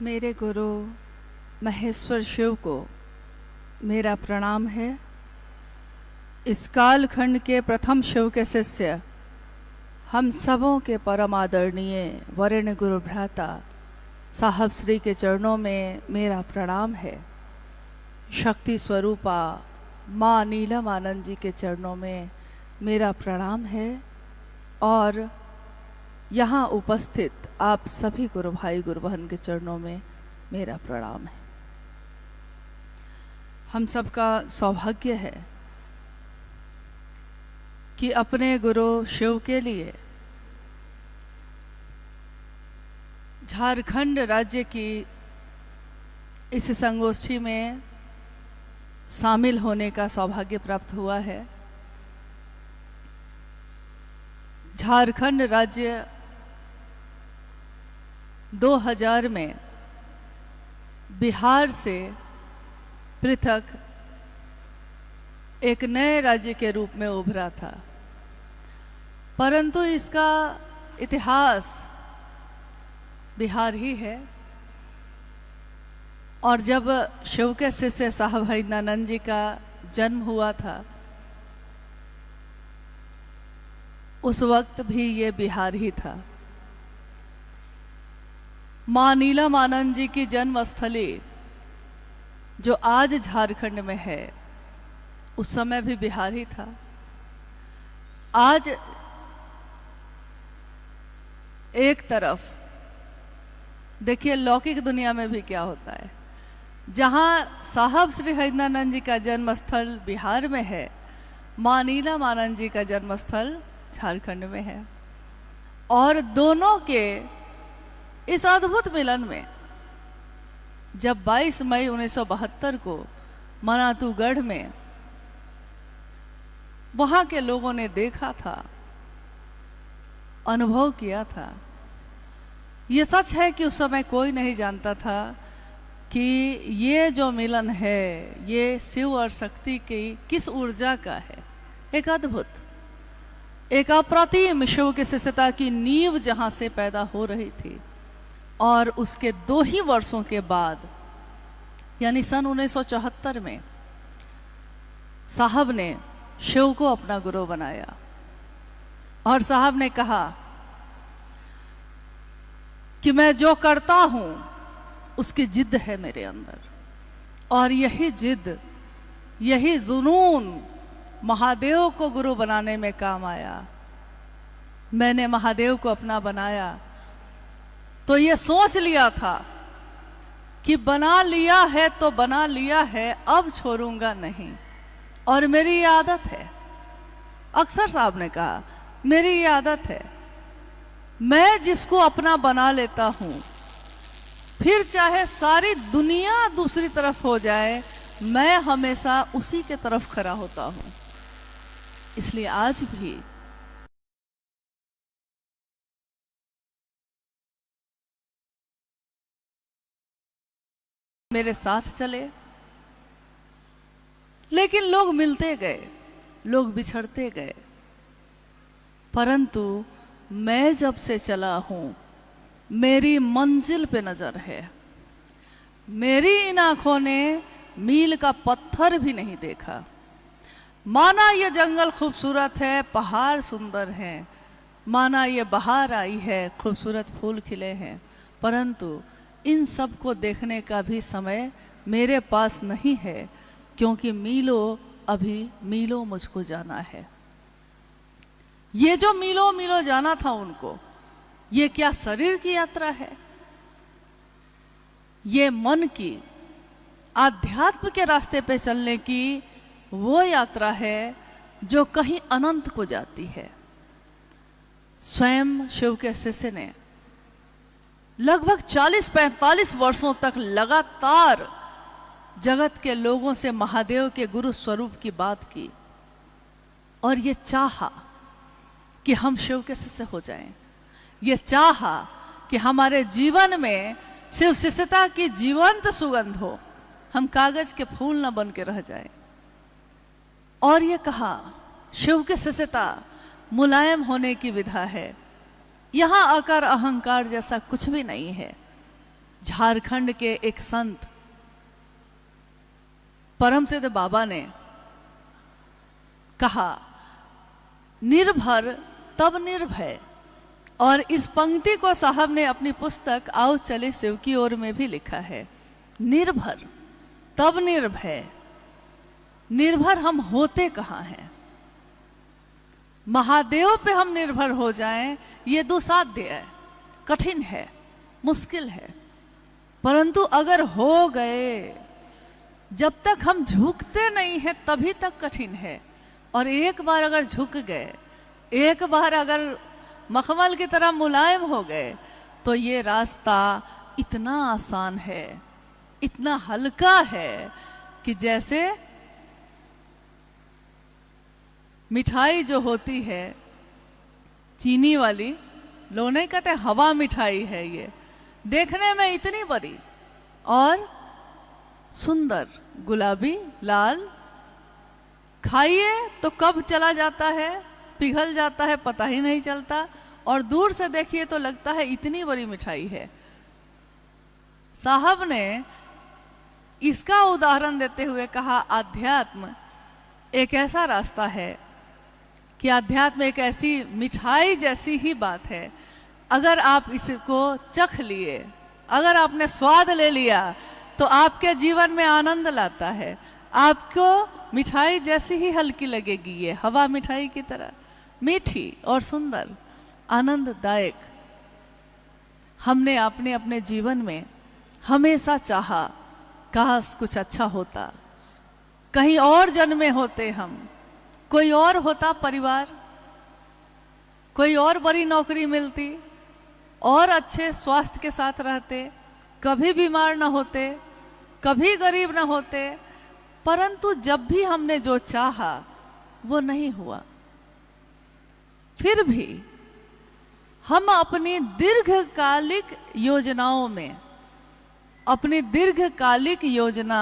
मेरे गुरु महेश्वर शिव को मेरा प्रणाम है। इस कालखंड के प्रथम शिव के शिष्य, हम सबों के परम आदरणीय वरेण्य गुरु भ्राता साहब श्री के चरणों में मेरा प्रणाम है। शक्ति स्वरूपा माँ नीलम आनंद जी के चरणों में मेरा प्रणाम है और यहाँ उपस्थित आप सभी गुरु भाई गुरु बहन के चरणों में मेरा प्रणाम है। हम सबका सौभाग्य है कि अपने गुरु शिव के लिए झारखंड राज्य की इस संगोष्ठी में शामिल होने का सौभाग्य प्राप्त हुआ है। झारखंड राज्य 2000 में बिहार से पृथक एक नए राज्य के रूप में उभरा था, परंतु इसका इतिहास बिहार ही है। और जब शिव के शिष्य साहब हरिनानंद जी का जन्म हुआ था, उस वक्त भी ये बिहार ही था। माँ नीलम आनंद जी की जन्मस्थली जो आज झारखंड में है, उस समय भी बिहार ही था। आज एक तरफ देखिए लौकिक दुनिया में भी क्या होता है, जहाँ साहब श्री हरिनानंद जी का जन्मस्थल बिहार में है, माँ नीलम आनंद जी का जन्मस्थल झारखंड में है। और दोनों के इस अद्भुत मिलन में जब 22 मई 1972 को मनातूगढ़ में वहां के लोगों ने देखा था, अनुभव किया था, ये सच है कि उस समय कोई नहीं जानता था कि ये जो मिलन है ये शिव और शक्ति की किस ऊर्जा का है। एक अद्भुत, एक अप्रतिम शिव की शिष्यता की नींव जहां से पैदा हो रही थी। और उसके 2 ही वर्षों के बाद यानी सन 1974 में साहब ने शिव को अपना गुरु बनाया और साहब ने कहा कि मैं जो करता हूं उसकी जिद है मेरे अंदर, और यही जिद, यही जुनून महादेव को गुरु बनाने में काम आया। मैंने महादेव को अपना बनाया तो ये सोच लिया था कि बना लिया है तो बना लिया है, अब छोड़ूंगा नहीं। और मेरी ये आदत है, अक्सर साहब ने कहा मेरी ये आदत है, मैं जिसको अपना बना लेता हूं, फिर चाहे सारी दुनिया दूसरी तरफ हो जाए, मैं हमेशा उसी के तरफ खड़ा होता हूं। इसलिए आज भी मेरे साथ चले, लेकिन लोग मिलते गए, लोग बिछड़ते गए, परंतु मैं जब से चला हूं मेरी मंजिल पे नजर है। मेरी इन आंखों ने मील का पत्थर भी नहीं देखा। माना ये जंगल खूबसूरत है, पहाड़ सुंदर हैं, माना ये बहार आई है, खूबसूरत फूल खिले हैं, परंतु इन सब को देखने का भी समय मेरे पास नहीं है, क्योंकि मीलों मुझको जाना है। ये जो मीलों जाना था उनको, ये क्या शरीर की यात्रा है? ये मन की, आध्यात्म के रास्ते पे चलने की वो यात्रा है जो कहीं अनंत को जाती है। स्वयं शिव के शिष्य ने लगभग 40-45 वर्षों तक लगातार जगत के लोगों से महादेव के गुरु स्वरूप की बात की और ये चाहा कि हम शिव के शिष्य हो जाएं। ये चाहा कि हमारे जीवन में शिव शिष्यता की जीवंत सुगंध हो, हम कागज के फूल न बन के रह जाएं। और ये कहा शिव के शिष्यता मुलायम होने की विधा है, यहाँ आकर अहंकार जैसा कुछ भी नहीं है। झारखंड के एक संत परम सिद्ध बाबा ने कहा, निर्भर तब निर्भय। और इस पंक्ति को साहब ने अपनी पुस्तक आओ चले शिव की ओर में भी लिखा है। निर्भर तब निर्भय। निर्भर हम होते कहाँ हैं? महादेव पे हम निर्भर हो जाएं, ये दुसाध्य है, कठिन है, मुश्किल है। परंतु अगर हो गए, जब तक हम झुकते नहीं हैं तभी तक कठिन है। और एक बार अगर झुक गए, एक बार अगर मखमल की तरह मुलायम हो गए, तो ये रास्ता इतना आसान है, इतना हल्का है कि जैसे मिठाई जो होती है चीनी वाली, लोग नहीं कहते हवा मिठाई है, ये देखने में इतनी बड़ी और सुंदर, गुलाबी लाल, खाइए तो कब चला जाता है, पिघल जाता है, पता ही नहीं चलता। और दूर से देखिए तो लगता है इतनी बड़ी मिठाई है। साहब ने इसका उदाहरण देते हुए कहा, अध्यात्म एक ऐसा रास्ता है कि अध्यात्म एक ऐसी मिठाई जैसी ही बात है। अगर आप इसको चख लिए, अगर आपने स्वाद ले लिया, तो आपके जीवन में आनंद लाता है। आपको मिठाई जैसी ही हल्की लगेगी, ये हवा मिठाई की तरह मीठी और सुंदर, आनंददायक। हमने अपने अपने जीवन में हमेशा चाहा, काश कुछ अच्छा होता, कहीं और जन्मे होते हम, कोई और होता परिवार, कोई और बड़ी नौकरी मिलती, और अच्छे स्वास्थ्य के साथ रहते, कभी बीमार न होते, कभी गरीब न होते। परंतु जब भी हमने जो चाहा वो नहीं हुआ। फिर भी हम अपनी दीर्घकालिक योजनाओं में, अपनी दीर्घकालिक योजना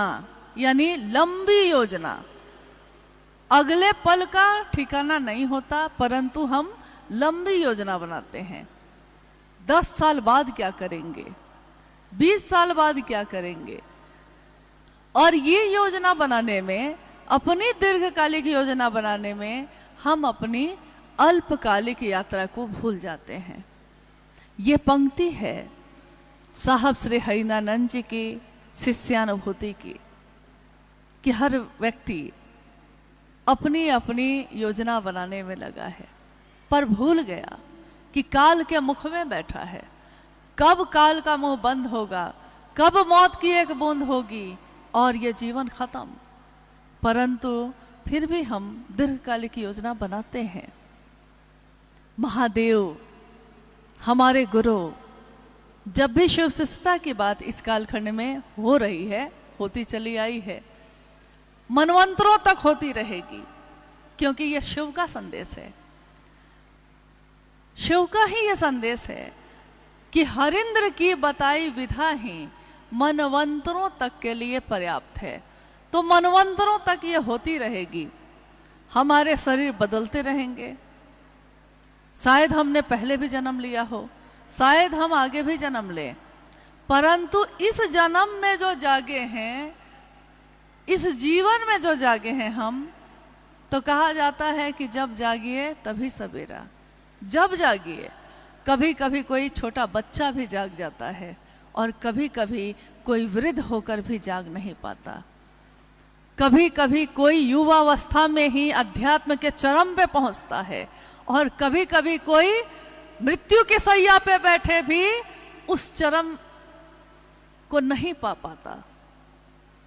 यानी लंबी योजना, अगले पल का ठिकाना नहीं होता, परंतु हम लंबी योजना बनाते हैं। 10 साल बाद क्या करेंगे, 20 साल बाद क्या करेंगे। और ये योजना बनाने में, अपनी दीर्घकालिक योजना बनाने में, हम अपनी अल्पकालिक यात्रा को भूल जाते हैं। ये पंक्ति है साहब श्री हरिनानंद जी की शिष्यानुभूति की, कि हर व्यक्ति अपनी अपनी योजना बनाने में लगा है, पर भूल गया कि काल के मुख में बैठा है। कब काल का मुंह बंद होगा, कब मौत की एक बूंद होगी और ये जीवन खत्म। परंतु फिर भी हम दीर्घकालिक योजना बनाते हैं। महादेव हमारे गुरु, जब भी शिव शिष्टता की बात इस कालखंड में हो रही है, होती चली आई है, मनवंतरों तक होती रहेगी, क्योंकि यह शिव का संदेश है। शिव का ही यह संदेश है कि हरिंद्र की बताई विधा ही मनवंतरों तक के लिए पर्याप्त है। तो मनवंतरों तक ये होती रहेगी। हमारे शरीर बदलते रहेंगे, शायद हमने पहले भी जन्म लिया हो, शायद हम आगे भी जन्म लें, परंतु इस जन्म में जो जागे हैं, इस जीवन में जो जागे हैं हम, तो कहा जाता है कि जब जागिए तभी सवेरा। जब जागिए, कभी कभी कोई छोटा बच्चा भी जाग जाता है, और कभी कभी कोई वृद्ध होकर भी जाग नहीं पाता। कभी कभी कोई युवावस्था में ही अध्यात्म के चरम पे पहुंचता है, और कभी कभी कोई मृत्यु के सैया पे बैठे भी उस चरम को नहीं पा पाता,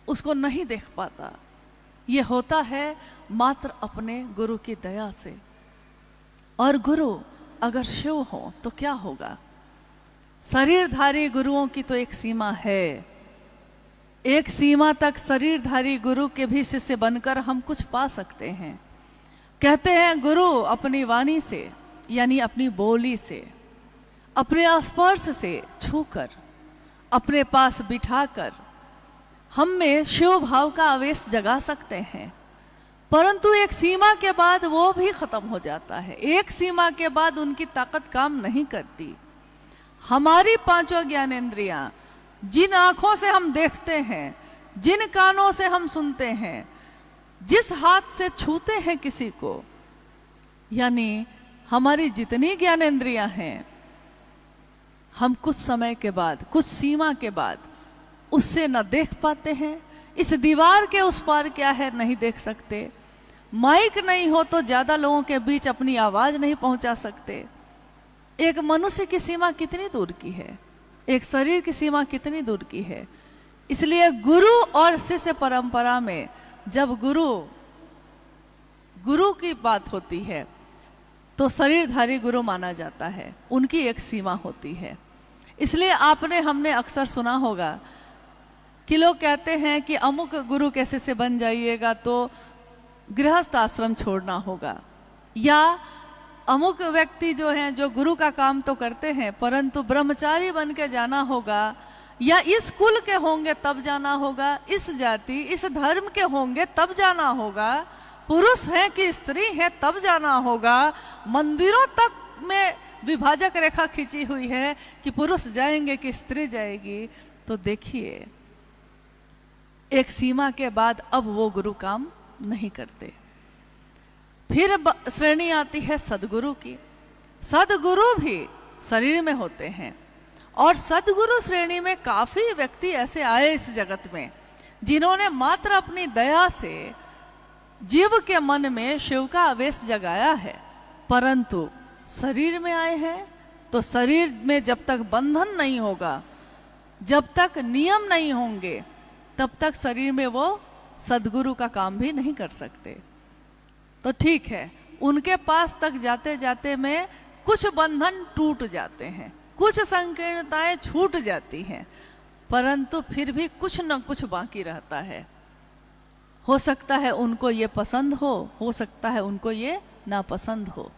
उसको नहीं देख पाता। ये होता है मात्र अपने गुरु की दया से। और गुरु अगर शिव हो तो क्या होगा? शरीरधारी गुरुओं की तो एक सीमा है, एक सीमा तक शरीरधारी गुरु के भी शिष्य बनकर हम कुछ पा सकते हैं। कहते हैं गुरु अपनी वाणी से, यानी अपनी बोली से, अपने स्पर्श से छूकर, अपने पास बिठाकर हम में शिव भाव का आवेश जगा सकते हैं। परंतु एक सीमा के बाद वो भी खत्म हो जाता है। एक सीमा के बाद उनकी ताकत काम नहीं करती। हमारी 5 ज्ञानेंद्रियां जिन आंखों से हम देखते हैं, जिन कानों से हम सुनते हैं, जिस हाथ से छूते हैं किसी को, यानी हमारी जितनी ज्ञानेंद्रियां हैं, हम कुछ समय के बाद, कुछ सीमा के बाद उससे न देख पाते हैं। इस दीवार के उस पार क्या है नहीं देख सकते। माइक नहीं हो तो ज्यादा लोगों के बीच अपनी आवाज नहीं पहुंचा सकते। एक मनुष्य की सीमा कितनी दूर की है, एक शरीर की सीमा कितनी दूर की है। इसलिए गुरु और शिष्य परंपरा में जब गुरु की बात होती है तो शरीरधारी गुरु माना जाता है, उनकी एक सीमा होती है। इसलिए हमने अक्सर सुना होगा कि लोग कहते हैं कि अमुक गुरु के शिष्य बन जाइएगा तो गृहस्थ आश्रम छोड़ना होगा, या अमुक व्यक्ति जो हैं जो गुरु का काम तो करते हैं परंतु ब्रह्मचारी बन के जाना होगा, या इस कुल के होंगे तब जाना होगा, इस जाति इस धर्म के होंगे तब जाना होगा, पुरुष हैं कि स्त्री हैं तब जाना होगा। मंदिरों तक में विभाजक रेखा खींची हुई है कि पुरुष जाएंगे कि स्त्री जाएगी। तो देखिए, एक सीमा के बाद अब वो गुरु काम नहीं करते। फिर श्रेणी आती है सदगुरु की। सदगुरु भी शरीर में होते हैं, और सदगुरु श्रेणी में काफी व्यक्ति ऐसे आए इस जगत में जिन्होंने मात्र अपनी दया से जीव के मन में शिव का आवेश जगाया है, परंतु शरीर में आए हैं तो शरीर में जब तक बंधन नहीं होगा, जब तक नियम नहीं होंगे, तब तक शरीर में वो सदगुरु का काम भी नहीं कर सकते। तो ठीक है, उनके पास तक जाते जाते में कुछ बंधन टूट जाते हैं, कुछ संकीर्णताएं छूट जाती हैं, परंतु फिर भी कुछ न कुछ बाकी रहता है। हो सकता है उनको ये पसंद हो सकता है उनको ये नापसंद हो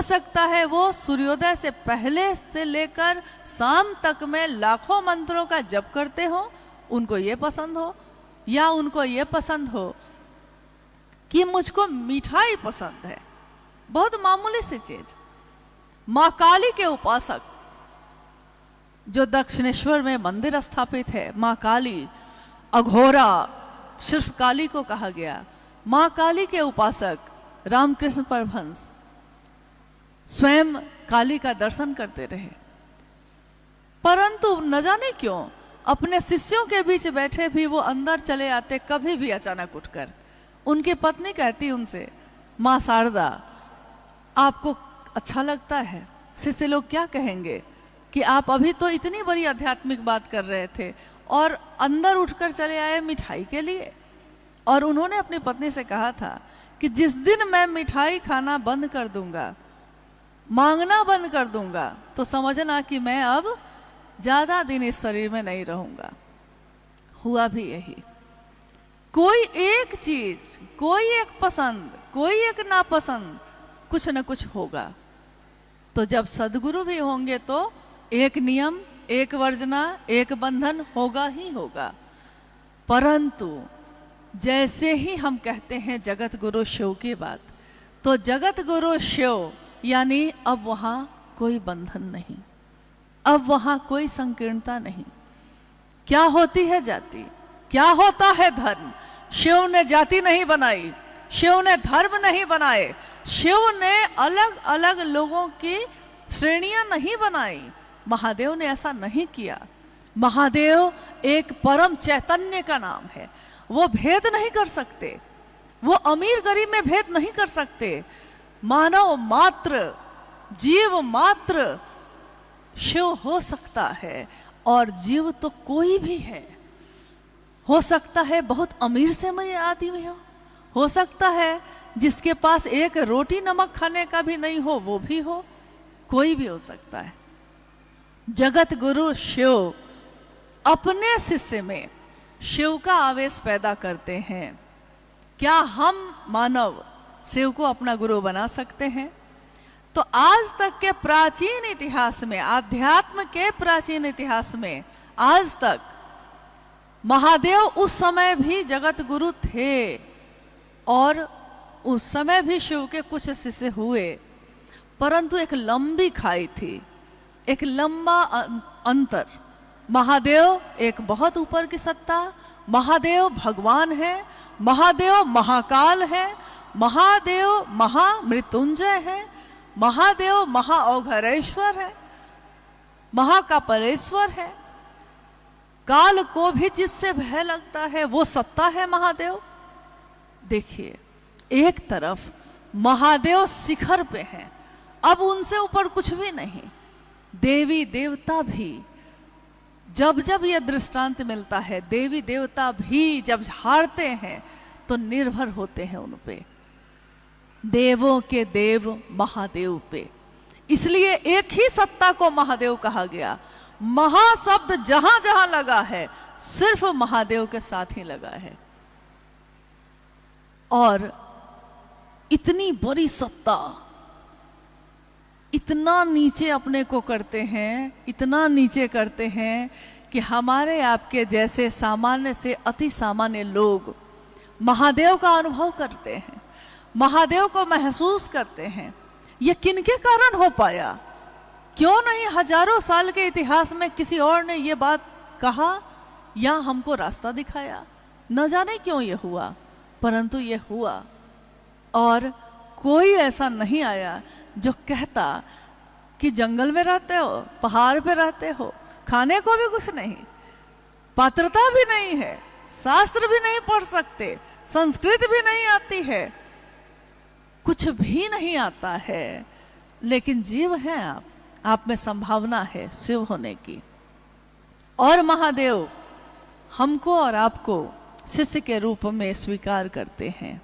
सकता है वो सूर्योदय से पहले से लेकर शाम तक में लाखों मंत्रों का जप करते हो, उनको ये पसंद हो, या उनको ये पसंद हो कि मुझको मिठाई पसंद है, बहुत मामूली सी चीज। माँ काली के उपासक जो दक्षिणेश्वर में मंदिर स्थापित है, माँ काली, अघोरा सिर्फ काली को कहा गया। माँ काली के उपासक रामकृष्ण परमहंस स्वयं काली का दर्शन करते रहे, परंतु न जाने क्यों अपने शिष्यों के बीच बैठे भी वो अंदर चले आते, कभी भी अचानक उठकर। उनकी पत्नी कहती उनसे, माँ शारदा, आपको अच्छा लगता है? शिष्य लोग क्या कहेंगे कि आप अभी तो इतनी बड़ी आध्यात्मिक बात कर रहे थे और अंदर उठकर चले आए मिठाई के लिए। और उन्होंने अपनी पत्नी से कहा था कि जिस दिन मैं मिठाई खाना बंद कर दूंगा, मांगना बंद कर दूंगा, तो समझना कि मैं अब ज्यादा दिन इस शरीर में नहीं रहूंगा। हुआ भी यही। कोई एक चीज, कोई एक पसंद, कोई एक नापसंद, कुछ न कुछ होगा। तो जब सदगुरु भी होंगे तो एक नियम, एक वर्जना, एक बंधन होगा ही होगा। परंतु जैसे ही हम कहते हैं जगत गुरु शिव की बात, तो जगत गुरु शिव यानी अब वहां कोई बंधन नहीं, अब वहां कोई संकीर्णता नहीं। क्या होती है जाति, क्या होता है धर्म? शिव ने जाति नहीं बनाई, शिव ने धर्म नहीं बनाए, शिव ने अलग अलग लोगों की श्रेणियां नहीं बनाई। महादेव ने ऐसा नहीं किया। महादेव एक परम चैतन्य का नाम है, वो भेद नहीं कर सकते, वो अमीर गरीब में भेद नहीं कर सकते। मानव मात्र, जीव मात्र शिव हो सकता है, और जीव तो कोई भी है। हो सकता है बहुत अमीर से मैं आदमी हो सकता है जिसके पास एक रोटी नमक खाने का भी नहीं हो, वो भी हो, कोई भी हो सकता है। जगत गुरु शिव अपने शिष्य में शिव का आवेश पैदा करते हैं। क्या हम मानव शिव को अपना गुरु बना सकते हैं? तो आज तक के प्राचीन इतिहास में, आध्यात्म के प्राचीन इतिहास में आज तक महादेव उस समय भी जगत गुरु थे, और उस समय भी शिव के कुछ शिष्य हुए, परंतु एक लंबी खाई थी, एक लंबा अंतर। महादेव एक बहुत ऊपर की सत्ता, महादेव भगवान है, महादेव महाकाल है, महादेव महामृत्युंजय है, महादेव महाऔघरेश्वर है, महाकापलेश्वर है। काल को भी जिससे भय लगता है वो सत्ता है महादेव। देखिए, एक तरफ महादेव शिखर पे हैं, अब उनसे ऊपर कुछ भी नहीं। देवी देवता भी, जब जब यह दृष्टांत मिलता है, देवी देवता भी जब हारते हैं तो निर्भर होते हैं उन पे, देवों के देव महादेव पे। इसलिए एक ही सत्ता को महादेव कहा गया। महाशब्द जहां जहां लगा है सिर्फ महादेव के साथ ही लगा है। और इतनी बड़ी सत्ता, इतना नीचे अपने को करते हैं, इतना नीचे करते हैं कि हमारे आपके जैसे सामान्य से अति सामान्य लोग महादेव का अनुभव करते हैं, महादेव को महसूस करते हैं। ये किनके कारण हो पाया? क्यों नहीं हजारों साल के इतिहास में किसी और ने ये बात कहा या हमको रास्ता दिखाया? न जाने क्यों ये हुआ, परंतु ये हुआ। और कोई ऐसा नहीं आया जो कहता कि जंगल में रहते हो, पहाड़ पे रहते हो, खाने को भी कुछ नहीं, पात्रता भी नहीं है, शास्त्र भी नहीं पढ़ सकते, संस्कृत भी नहीं आती है, कुछ भी नहीं आता है, लेकिन जीव हैं आप में संभावना है शिव होने की। और महादेव हमको और आपको शिष्य के रूप में स्वीकार करते हैं।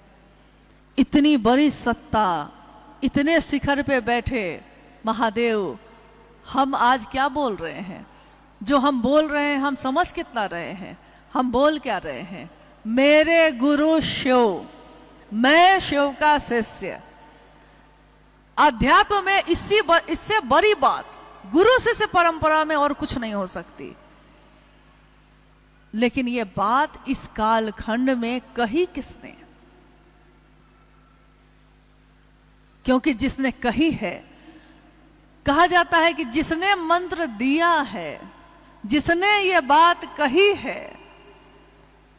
इतनी बड़ी सत्ता, इतने शिखर पे बैठे महादेव, हम आज क्या बोल रहे हैं? जो हम बोल रहे हैं हम समझ कितना रहे हैं? हम बोल क्या रहे हैं? मेरे गुरु शिव, मैं शिव का शिष्य। अध्यात्म में इससे बड़ी बात गुरु शिष्य परंपरा में और कुछ नहीं हो सकती। लेकिन ये बात इस कालखंड में कही किसने? क्योंकि जिसने कही है, कहा जाता है कि जिसने मंत्र दिया है, जिसने ये बात कही है,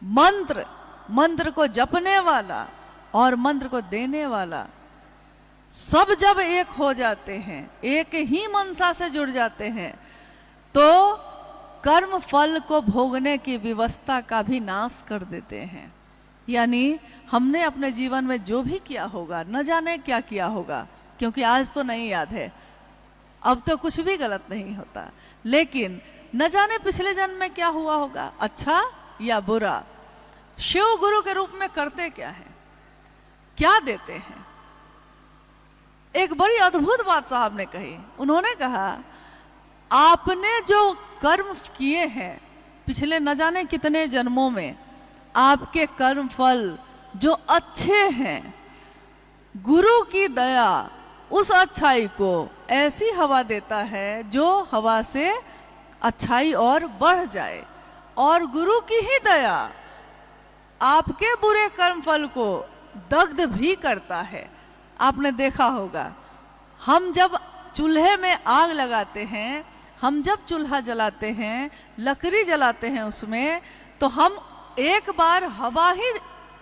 मंत्र को जपने वाला और मंत्र को देने वाला सब जब एक हो जाते हैं, एक ही मनसा से जुड़ जाते हैं, तो कर्म फल को भोगने की व्यवस्था का भी नाश कर देते हैं। यानी हमने अपने जीवन में जो भी किया होगा, न जाने क्या किया होगा, क्योंकि आज तो नहीं याद है, अब तो कुछ भी गलत नहीं होता, लेकिन न जाने पिछले जन्म में क्या हुआ होगा, अच्छा या बुरा। शिव गुरु के रूप में करते क्या है, क्या देते हैं? एक बड़ी अद्भुत बात साहब ने कही। उन्होंने कहा, आपने जो कर्म किए हैं पिछले न जाने कितने जन्मों में, आपके कर्म फल जो अच्छे हैं, गुरु की दया उस अच्छाई को ऐसी हवा देता है जो हवा से अच्छाई और बढ़ जाए, और गुरु की ही दया आपके बुरे कर्म फल को दग्ध भी करता है। आपने देखा होगा, हम जब चूल्हे में आग लगाते हैं, हम जब चूल्हा जलाते हैं, लकड़ी जलाते हैं उसमें, तो हम एक बार हवा ही,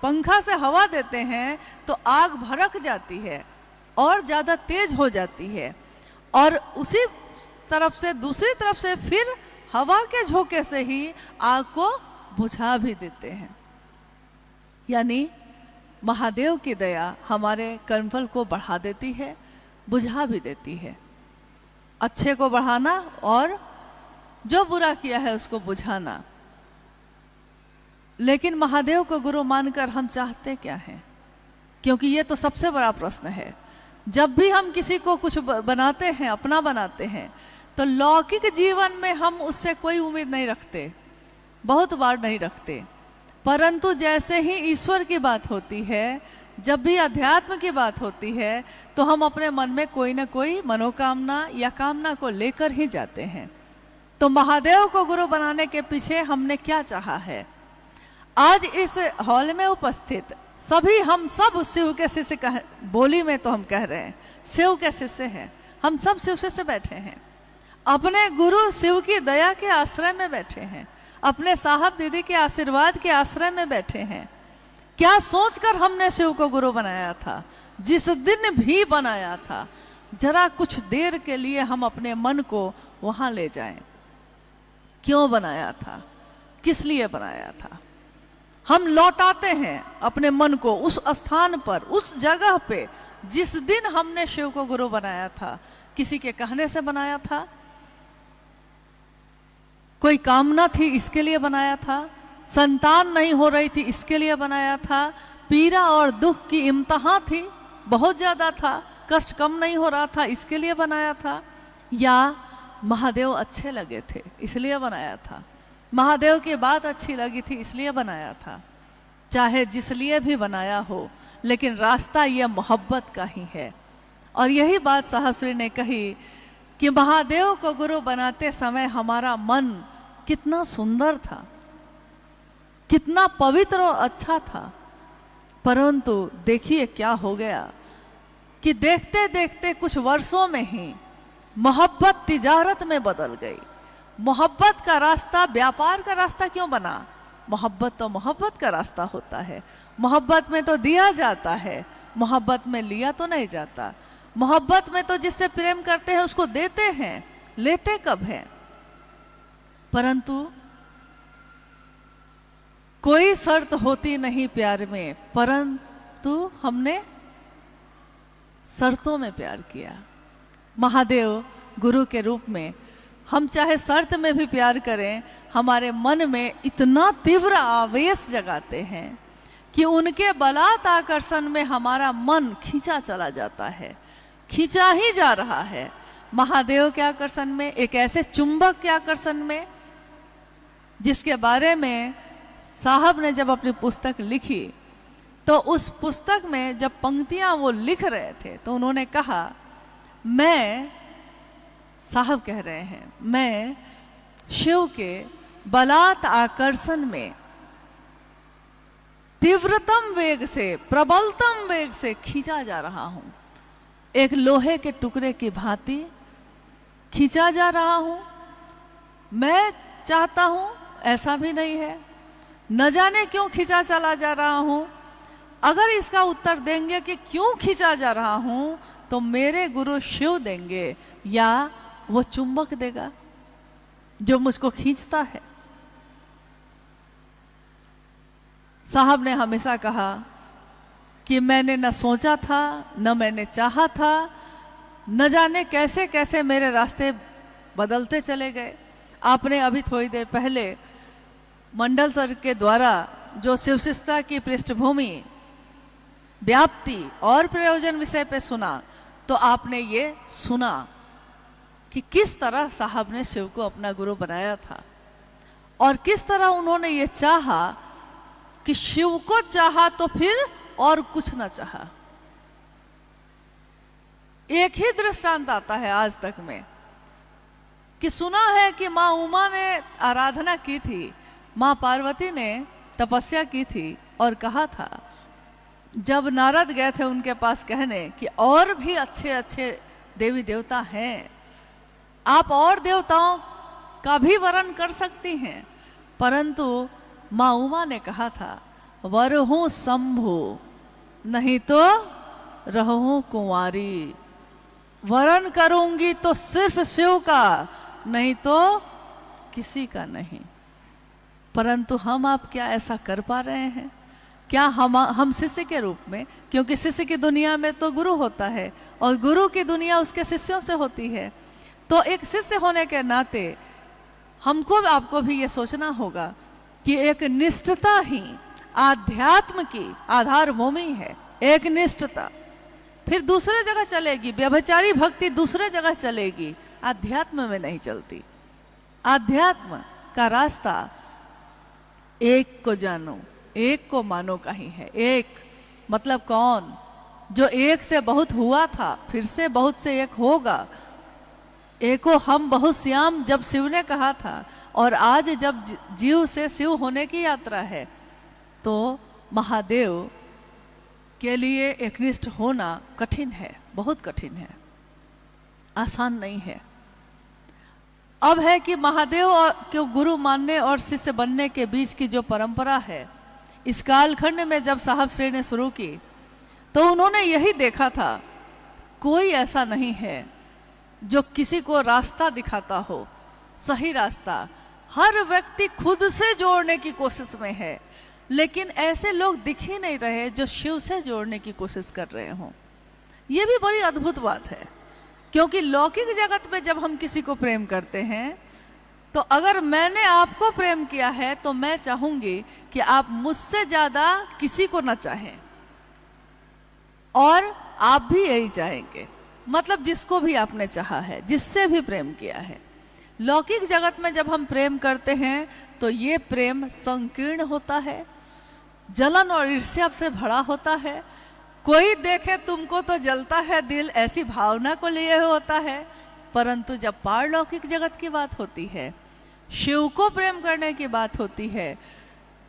पंखा से हवा देते हैं तो आग भड़क जाती है और ज़्यादा तेज हो जाती है, और उसी तरफ से दूसरी तरफ से फिर हवा के झोंके से ही आग को बुझा भी देते हैं। यानी महादेव की दया हमारे कर्मफल को बढ़ा देती है, बुझा भी देती है। अच्छे को बढ़ाना और जो बुरा किया है उसको बुझाना। लेकिन महादेव को गुरु मानकर हम चाहते क्या हैं? क्योंकि ये तो सबसे बड़ा प्रश्न है। जब भी हम किसी को कुछ बनाते हैं, अपना बनाते हैं, तो लौकिक जीवन में हम उससे कोई उम्मीद नहीं रखते, बहुत बार नहीं रखते। परंतु जैसे ही ईश्वर की बात होती है, जब भी अध्यात्म की बात होती है, तो हम अपने मन में कोई ना कोई मनोकामना या कामना को लेकर ही जाते हैं। तो महादेव को गुरु बनाने के पीछे हमने क्या चाहा है? आज इस हॉल में उपस्थित सभी हम सब शिव के शिष्य बोली में तो हम कह रहे हैं शिव के शिष्य हैं, हम सब शिव से बैठे हैं। अपने गुरु शिव की दया के आश्रय में बैठे हैं, अपने साहब दीदी के आशीर्वाद के आश्रय में बैठे हैं। क्या सोचकर हमने शिव को गुरु बनाया था? जिस दिन भी बनाया था, जरा कुछ देर के लिए हम अपने मन को वहां ले जाएं। क्यों बनाया था? किस लिए बनाया था? हम लौटाते हैं अपने मन को उस स्थान पर, उस जगह पे जिस दिन हमने शिव को गुरु बनाया था। किसी के कहने से बनाया था, कोई कामना थी इसके लिए बनाया था, संतान नहीं हो रही थी इसके लिए बनाया था, पीड़ा और दुख की इम्तिहान थी, बहुत ज्यादा था, कष्ट कम नहीं हो रहा था इसके लिए बनाया था, या महादेव अच्छे लगे थे इसलिए बनाया था, महादेव की बात अच्छी लगी थी इसलिए बनाया था। चाहे जिस लिए भी बनाया हो, लेकिन रास्ता यह मोहब्बत का ही है। और यही बात साहब श्री ने कही कि महादेव को गुरु बनाते समय हमारा मन कितना सुंदर था, कितना पवित्र और अच्छा था। परंतु देखिए क्या हो गया कि देखते देखते कुछ वर्षों में ही मोहब्बत तिजारत में बदल गई। मोहब्बत का रास्ता व्यापार का रास्ता क्यों बना? मोहब्बत तो मोहब्बत का रास्ता होता है। मोहब्बत में तो दिया जाता है, मोहब्बत में लिया तो नहीं जाता। मोहब्बत में तो जिससे प्रेम करते हैं उसको देते हैं, लेते कब हैं? परंतु कोई शर्त होती नहीं प्यार में, परंतु हमने शर्तों में प्यार किया। महादेव गुरु के रूप में हम चाहे शर्त में भी प्यार करें, हमारे मन में इतना तीव्र आवेश जगाते हैं कि उनके बलात् आकर्षण में हमारा मन खींचा चला जाता है, खींचा ही जा रहा है महादेव के आकर्षण में, एक ऐसे चुंबक के आकर्षण में जिसके बारे में साहब ने जब अपनी पुस्तक लिखी तो उस पुस्तक में जब पंक्तियां वो लिख रहे थे तो उन्होंने कहा, मैं, साहब कह रहे हैं, मैं शिव के बलात् आकर्षण में तीव्रतम वेग से, प्रबलतम वेग से खींचा जा रहा हूं, एक लोहे के टुकड़े की भांति खींचा जा रहा हूं। मैं चाहता हूं ऐसा भी नहीं है, न जाने क्यों खींचा चला जा रहा हूं। अगर इसका उत्तर देंगे कि क्यों खींचा जा रहा हूं, तो मेरे गुरु शिव देंगे या वो चुंबक देगा जो मुझको खींचता है। साहब ने हमेशा कहा कि मैंने न सोचा था, न मैंने चाहा था, न जाने कैसे कैसे मेरे रास्ते बदलते चले गए। आपने अभी थोड़ी देर पहले मंडल सर के द्वारा जो शिवशिष्टता की पृष्ठभूमि, व्याप्ति और प्रयोजन विषय पे सुना, तो आपने ये सुना कि किस तरह साहब ने शिव को अपना गुरु बनाया था और किस तरह उन्होंने ये चाहा कि शिव को चाहा तो फिर और कुछ ना चाहा। एक ही दृष्टांत आता है आज तक में कि सुना है कि माँ उमा ने आराधना की थी, माँ पार्वती ने तपस्या की थी और कहा था, जब नारद गए थे उनके पास कहने कि और भी अच्छे अच्छे देवी देवता हैं, आप और देवताओं का भी वर्ण कर सकती हैं, परंतु माँ उमा ने कहा था, वर हूं शंभु नहीं तो रहूं कुंवारी, वरण करूंगी तो सिर्फ शिव का, नहीं तो किसी का नहीं। परंतु हम आप क्या ऐसा कर पा रहे हैं? क्या हम शिष्य के रूप में, क्योंकि शिष्य की दुनिया में तो गुरु होता है और गुरु की दुनिया उसके शिष्यों से होती है, तो एक शिष्य होने के नाते हमको आपको भी ये सोचना होगा कि एक निष्ठता ही आध्यात्म की आधार भूमि है। एक निष्ठता फिर दूसरे जगह चलेगी, व्यभिचारी भक्ति दूसरे जगह चलेगी, आध्यात्म में नहीं चलती। आध्यात्म का रास्ता एक को जानो, एक को मानो का ही है। एक मतलब कौन? जो एक से बहुत हुआ था, फिर से बहुत से एक होगा। एको हम बहुत श्याम जब शिव ने कहा था, और आज जब जीव से शिव होने की यात्रा है, तो महादेव के लिए एकनिष्ठ होना कठिन है, बहुत कठिन है, आसान नहीं है। अब है कि महादेव को गुरु मानने और शिष्य बनने के बीच की जो परंपरा है, इस कालखंड में जब साहब श्री ने शुरू की तो उन्होंने यही देखा था, कोई ऐसा नहीं है जो किसी को रास्ता दिखाता हो, सही रास्ता। हर व्यक्ति खुद से जोड़ने की कोशिश में है, लेकिन ऐसे लोग दिख ही नहीं रहे जो शिव से जोड़ने की कोशिश कर रहे हों। ये भी बड़ी अद्भुत बात है, क्योंकि लौकिक जगत में जब हम किसी को प्रेम करते हैं तो अगर मैंने आपको प्रेम किया है तो मैं चाहूंगी कि आप मुझसे ज्यादा किसी को ना चाहें, और आप भी यही चाहेंगे, मतलब जिसको भी आपने चाहा है, जिससे भी प्रेम किया है। लौकिक जगत में जब हम प्रेम करते हैं तो ये प्रेम संकीर्ण होता है, जलन और ईर्ष्या से भरा होता है। कोई देखे तुमको तो जलता है दिल, ऐसी भावना को लिए होता है। परंतु जब पारलौकिक जगत की बात होती है, शिव को प्रेम करने की बात होती है,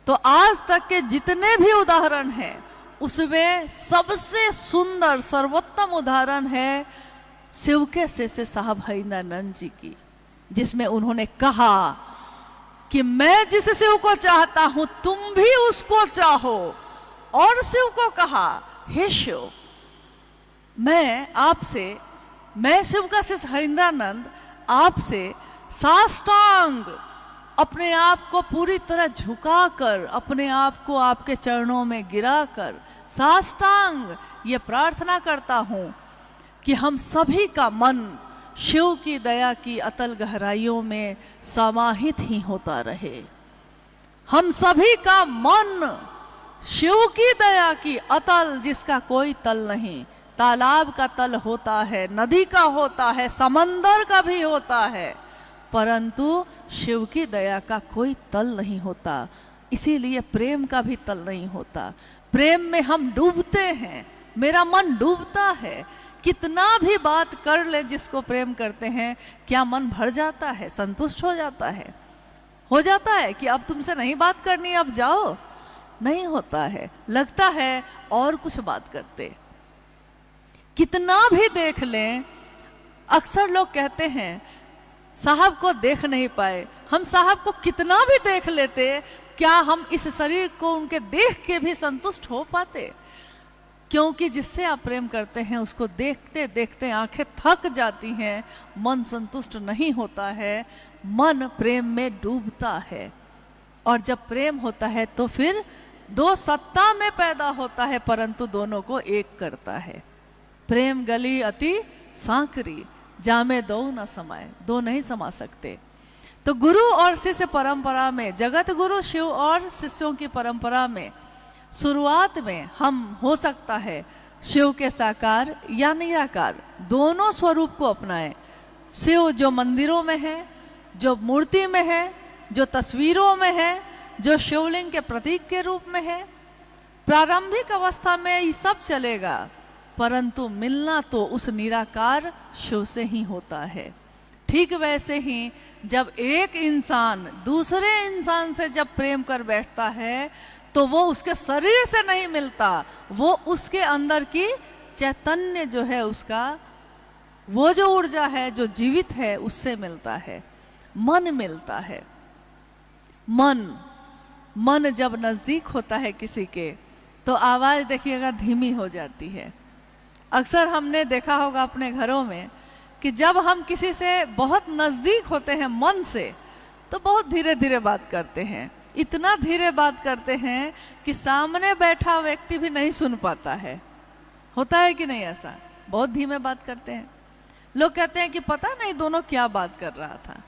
तो आज तक के जितने भी उदाहरण हैं उसमें सबसे सुंदर सर्वोत्तम उदाहरण है शिव के शिष्य साहब हरिंदरानंद जी की, जिसमें उन्होंने कहा कि मैं जिस शिव को चाहता हूं तुम भी उसको चाहो। और शिव को कहा, हे शिव, मैं शिव का शिष्य हरिंदरानंद आपसे साष्टांग अपने आप को पूरी तरह झुकाकर, अपने आप को आपके चरणों में गिराकर साष्टांग ये प्रार्थना करता हूं कि हम सभी का मन शिव की दया की अतल गहराइयों में समाहित ही होता रहे। हम सभी का मन शिव की दया की अतल, जिसका कोई तल नहीं, तालाब का तल होता है, नदी का होता है, समंदर का भी होता है, परंतु शिव की दया का कोई तल नहीं होता। इसीलिए प्रेम का भी तल नहीं होता। प्रेम में हम डूबते हैं, मेरा मन डूबता है। कितना भी बात कर ले जिसको प्रेम करते हैं, क्या मन भर जाता है, संतुष्ट हो जाता है कि अब तुमसे नहीं बात करनी, अब जाओ? नहीं होता है, लगता है और कुछ बात करते। कितना भी देख लें, अक्सर लोग कहते हैं साहब को देख नहीं पाए। हम साहब को कितना भी देख लेते, क्या हम इस शरीर को उनके देख के भी संतुष्ट हो पाते? क्योंकि जिससे आप प्रेम करते हैं उसको देखते देखते आंखें थक जाती हैं, मन संतुष्ट नहीं होता है, मन प्रेम में डूबता है। और जब प्रेम होता है तो फिर दो सत्ता में पैदा होता है, परंतु दोनों को एक करता है। प्रेम गली अति सांकरी, जामे दो न समाए, दो नहीं समा सकते। तो गुरु और शिष्य परंपरा में, जगत गुरु शिव और शिष्यों की परंपरा में शुरुआत में हम हो सकता है शिव के साकार या निराकार दोनों स्वरूप को अपनाएं। शिव जो मंदिरों में है, जो मूर्ति में है, जो तस्वीरों में है, जो शिवलिंग के प्रतीक के रूप में है, प्रारंभिक अवस्था में ये सब चलेगा, परंतु मिलना तो उस निराकार शिव से ही होता है। ठीक वैसे ही जब एक इंसान दूसरे इंसान से जब प्रेम कर बैठता है तो वो उसके शरीर से नहीं मिलता, वो उसके अंदर की चैतन्य जो है, उसका वो जो ऊर्जा है जो जीवित है उससे मिलता है, मन मिलता है। मन जब नजदीक होता है किसी के तो आवाज देखिएगा धीमी हो जाती है। अक्सर हमने देखा होगा अपने घरों में कि जब हम किसी से बहुत नजदीक होते हैं मन से, तो बहुत धीरे धीरे बात करते हैं। इतना धीरे बात करते हैं कि सामने बैठा व्यक्ति भी नहीं सुन पाता है। होता है कि नहीं ऐसा? बहुत धीमे बात करते हैं। लोग कहते हैं कि पता नहीं दोनों क्या बात कर रहा था।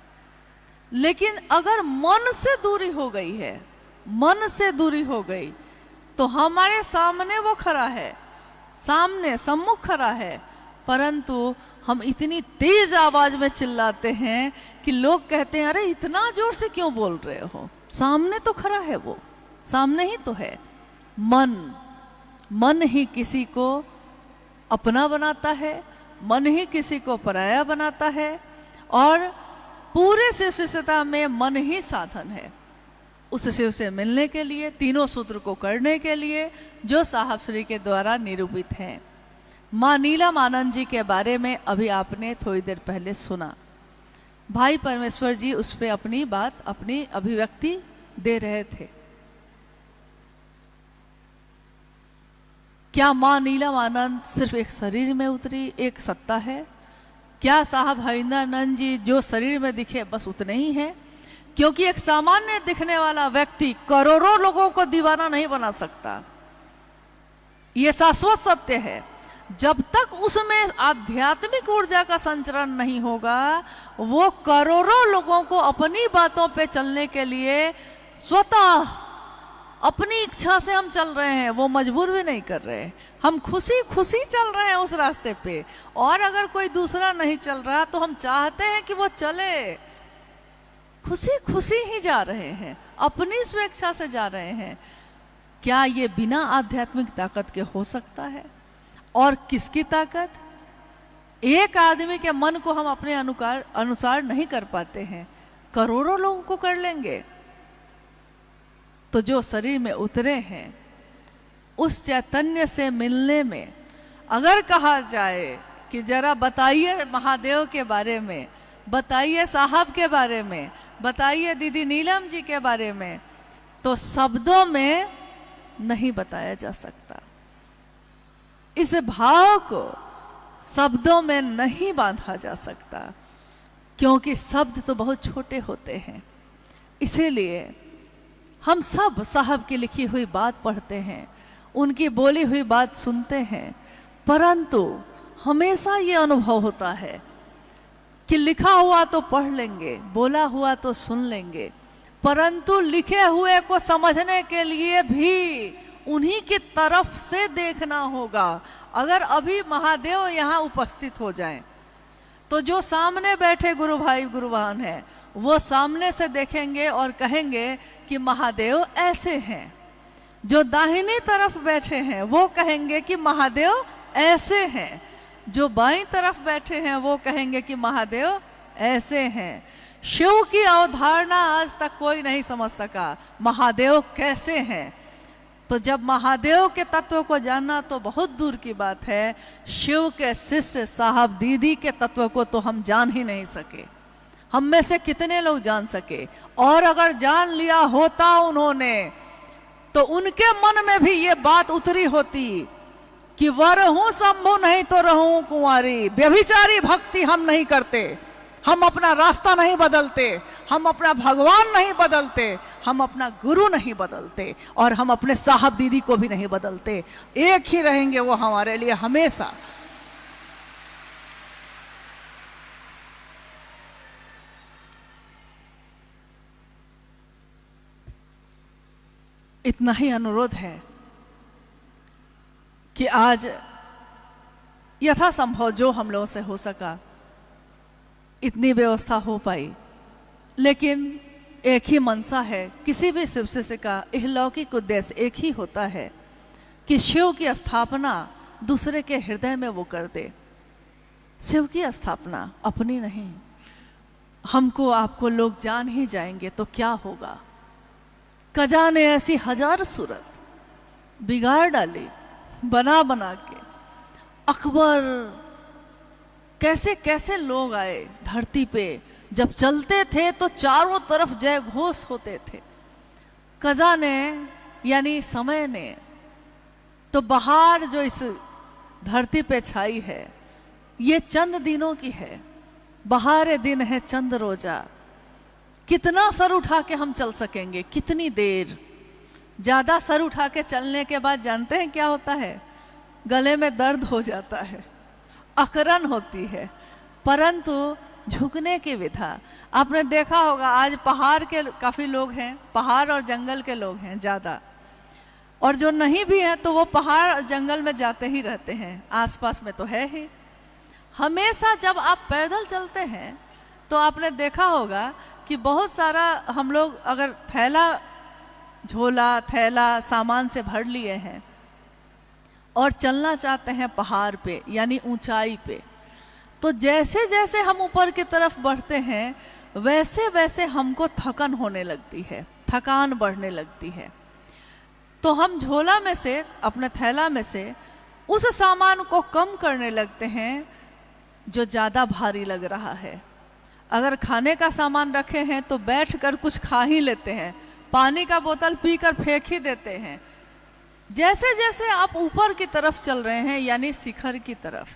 लेकिन अगर मन से दूरी हो गई है, मन से दूरी हो गई, तो हमारे सामने वो खड़ा है, सामने सम्मुख खड़ा है, परंतु हम इतनी तेज आवाज में चिल्लाते हैं कि लोग कहते हैं अरे इतना जोर से क्यों बोल रहे हो? सामने तो खड़ा है, वो सामने ही तो है। मन ही किसी को अपना बनाता है, मन ही किसी को पराया बनाता है, और पूरे शिष्यता में मन ही साधन है उस शिव से मिलने के लिए, तीनों सूत्र को करने के लिए जो साहब श्री के द्वारा निरूपित हैं। माँ नीलम आनंद जी के बारे में अभी आपने थोड़ी देर पहले सुना। भाई परमेश्वर जी उस पर अपनी बात, अपनी अभिव्यक्ति दे रहे थे। क्या मां नीलम आनंद सिर्फ एक शरीर में उतरी, एक सत्ता है? क्या साहब हरिंदरानंद जी जो शरीर में दिखे बस उतने ही है? क्योंकि एक सामान्य दिखने वाला व्यक्ति करोड़ों लोगों को दीवाना नहीं बना सकता, यह शाश्वत सत्य है। जब तक उसमें आध्यात्मिक ऊर्जा का संचरण नहीं होगा, वो करोड़ों लोगों को अपनी बातों पे चलने के लिए स्वतः अपनी इच्छा से हम चल रहे हैं, वो मजबूर भी नहीं कर रहे, हम खुशी खुशी चल रहे हैं उस रास्ते पे। और अगर कोई दूसरा नहीं चल रहा तो हम चाहते हैं कि वो चले, खुशी खुशी ही जा रहे हैं, अपनी स्वेच्छा से जा रहे हैं। क्या ये बिना आध्यात्मिक ताकत के हो सकता है? और किसकी ताकत? एक आदमी के मन को हम अपने अनुसार नहीं कर पाते हैं, करोड़ों लोगों को कर लेंगे। तो जो शरीर में उतरे हैं उस चैतन्य से मिलने में अगर कहा जाए कि जरा बताइए महादेव के बारे में, बताइए साहब के बारे में, बताइए दीदी नीलम जी के बारे में, तो शब्दों में नहीं बताया जा सकता। इस भाव को शब्दों में नहीं बांधा जा सकता, क्योंकि शब्द तो बहुत छोटे होते हैं। इसीलिए हम सब साहब की लिखी हुई बात पढ़ते हैं, उनकी बोली हुई बात सुनते हैं, परंतु हमेशा ये अनुभव होता है कि लिखा हुआ तो पढ़ लेंगे, बोला हुआ तो सुन लेंगे, परंतु लिखे हुए को समझने के लिए भी उन्हीं की तरफ से देखना होगा। अगर अभी महादेव यहाँ उपस्थित हो जाएं, तो जो सामने बैठे गुरु भाई गुरु बहन है वो सामने से देखेंगे और कहेंगे कि महादेव ऐसे हैं। जो दाहिनी तरफ बैठे हैं वो कहेंगे कि महादेव ऐसे हैं। जो बाईं तरफ बैठे हैं वो कहेंगे कि महादेव ऐसे हैं। शिव की अवधारणा आज तक कोई नहीं समझ सका, महादेव कैसे हैं। तो जब महादेव के तत्व को जानना तो बहुत दूर की बात है, शिव के शिष्य साहब दीदी के तत्व को तो हम जान ही नहीं सके। हम में से कितने लोग जान सके? और अगर जान लिया होता उन्होंने, तो उनके मन में भी ये बात उतरी होती कि वर हूं शंभु नहीं तो रहूं कुंवारी। व्यभिचारी भक्ति हम नहीं करते, हम अपना रास्ता नहीं बदलते, हम अपना भगवान नहीं बदलते, हम अपना गुरु नहीं बदलते, और हम अपने साहब दीदी को भी नहीं बदलते। एक ही रहेंगे वो हमारे लिए हमेशा। इतना ही अनुरोध है कि आज यथासंभव जो हम लोगों से हो सका इतनी व्यवस्था हो पाई, लेकिन एक ही मनसा है, किसी भी शिव शिष्य का इहलौकिक उद्देश्य एक ही होता है कि शिव की स्थापना दूसरे के हृदय में वो कर दे। शिव की स्थापना अपनी नहीं। हमको आपको लोग जान ही जाएंगे तो क्या होगा? कजा ने ऐसी हजार सूरत बिगाड़ डाली बना बना के। अकबर, कैसे कैसे लोग आए धरती पे, जब चलते थे तो चारों तरफ जय घोष होते थे। कजा ने यानी समय ने तो बहार जो इस धरती पे छाई है ये चंद दिनों की है। बहार दिन है चंद रोजा। कितना सर उठा के हम चल सकेंगे? कितनी देर? ज्यादा सर उठा के चलने के बाद जानते हैं क्या होता है? गले में दर्द हो जाता है, अकरन होती है। परंतु झुकने की विधा आपने देखा होगा। आज पहाड़ के काफी लोग हैं, पहाड़ और जंगल के लोग हैं ज्यादा, और जो नहीं भी हैं तो वो पहाड़ और जंगल में जाते ही रहते हैं, आसपास में तो है ही। हमेशा जब आप पैदल चलते हैं तो आपने देखा होगा कि बहुत सारा हम लोग अगर थैला, झोला थैला सामान से भर लिए हैं और चलना चाहते हैं पहाड़ पे यानी ऊंचाई पे, तो जैसे जैसे हम ऊपर की तरफ बढ़ते हैं वैसे वैसे हमको थकन होने लगती है, थकान बढ़ने लगती है। तो हम झोला में से, अपने थैला में से उस सामान को कम करने लगते हैं जो ज़्यादा भारी लग रहा है। अगर खाने का सामान रखे हैं तो बैठकर कुछ खा ही लेते हैं, पानी का बोतल पीकर फेंक ही देते हैं। जैसे जैसे आप ऊपर की तरफ चल रहे हैं, यानी शिखर की तरफ,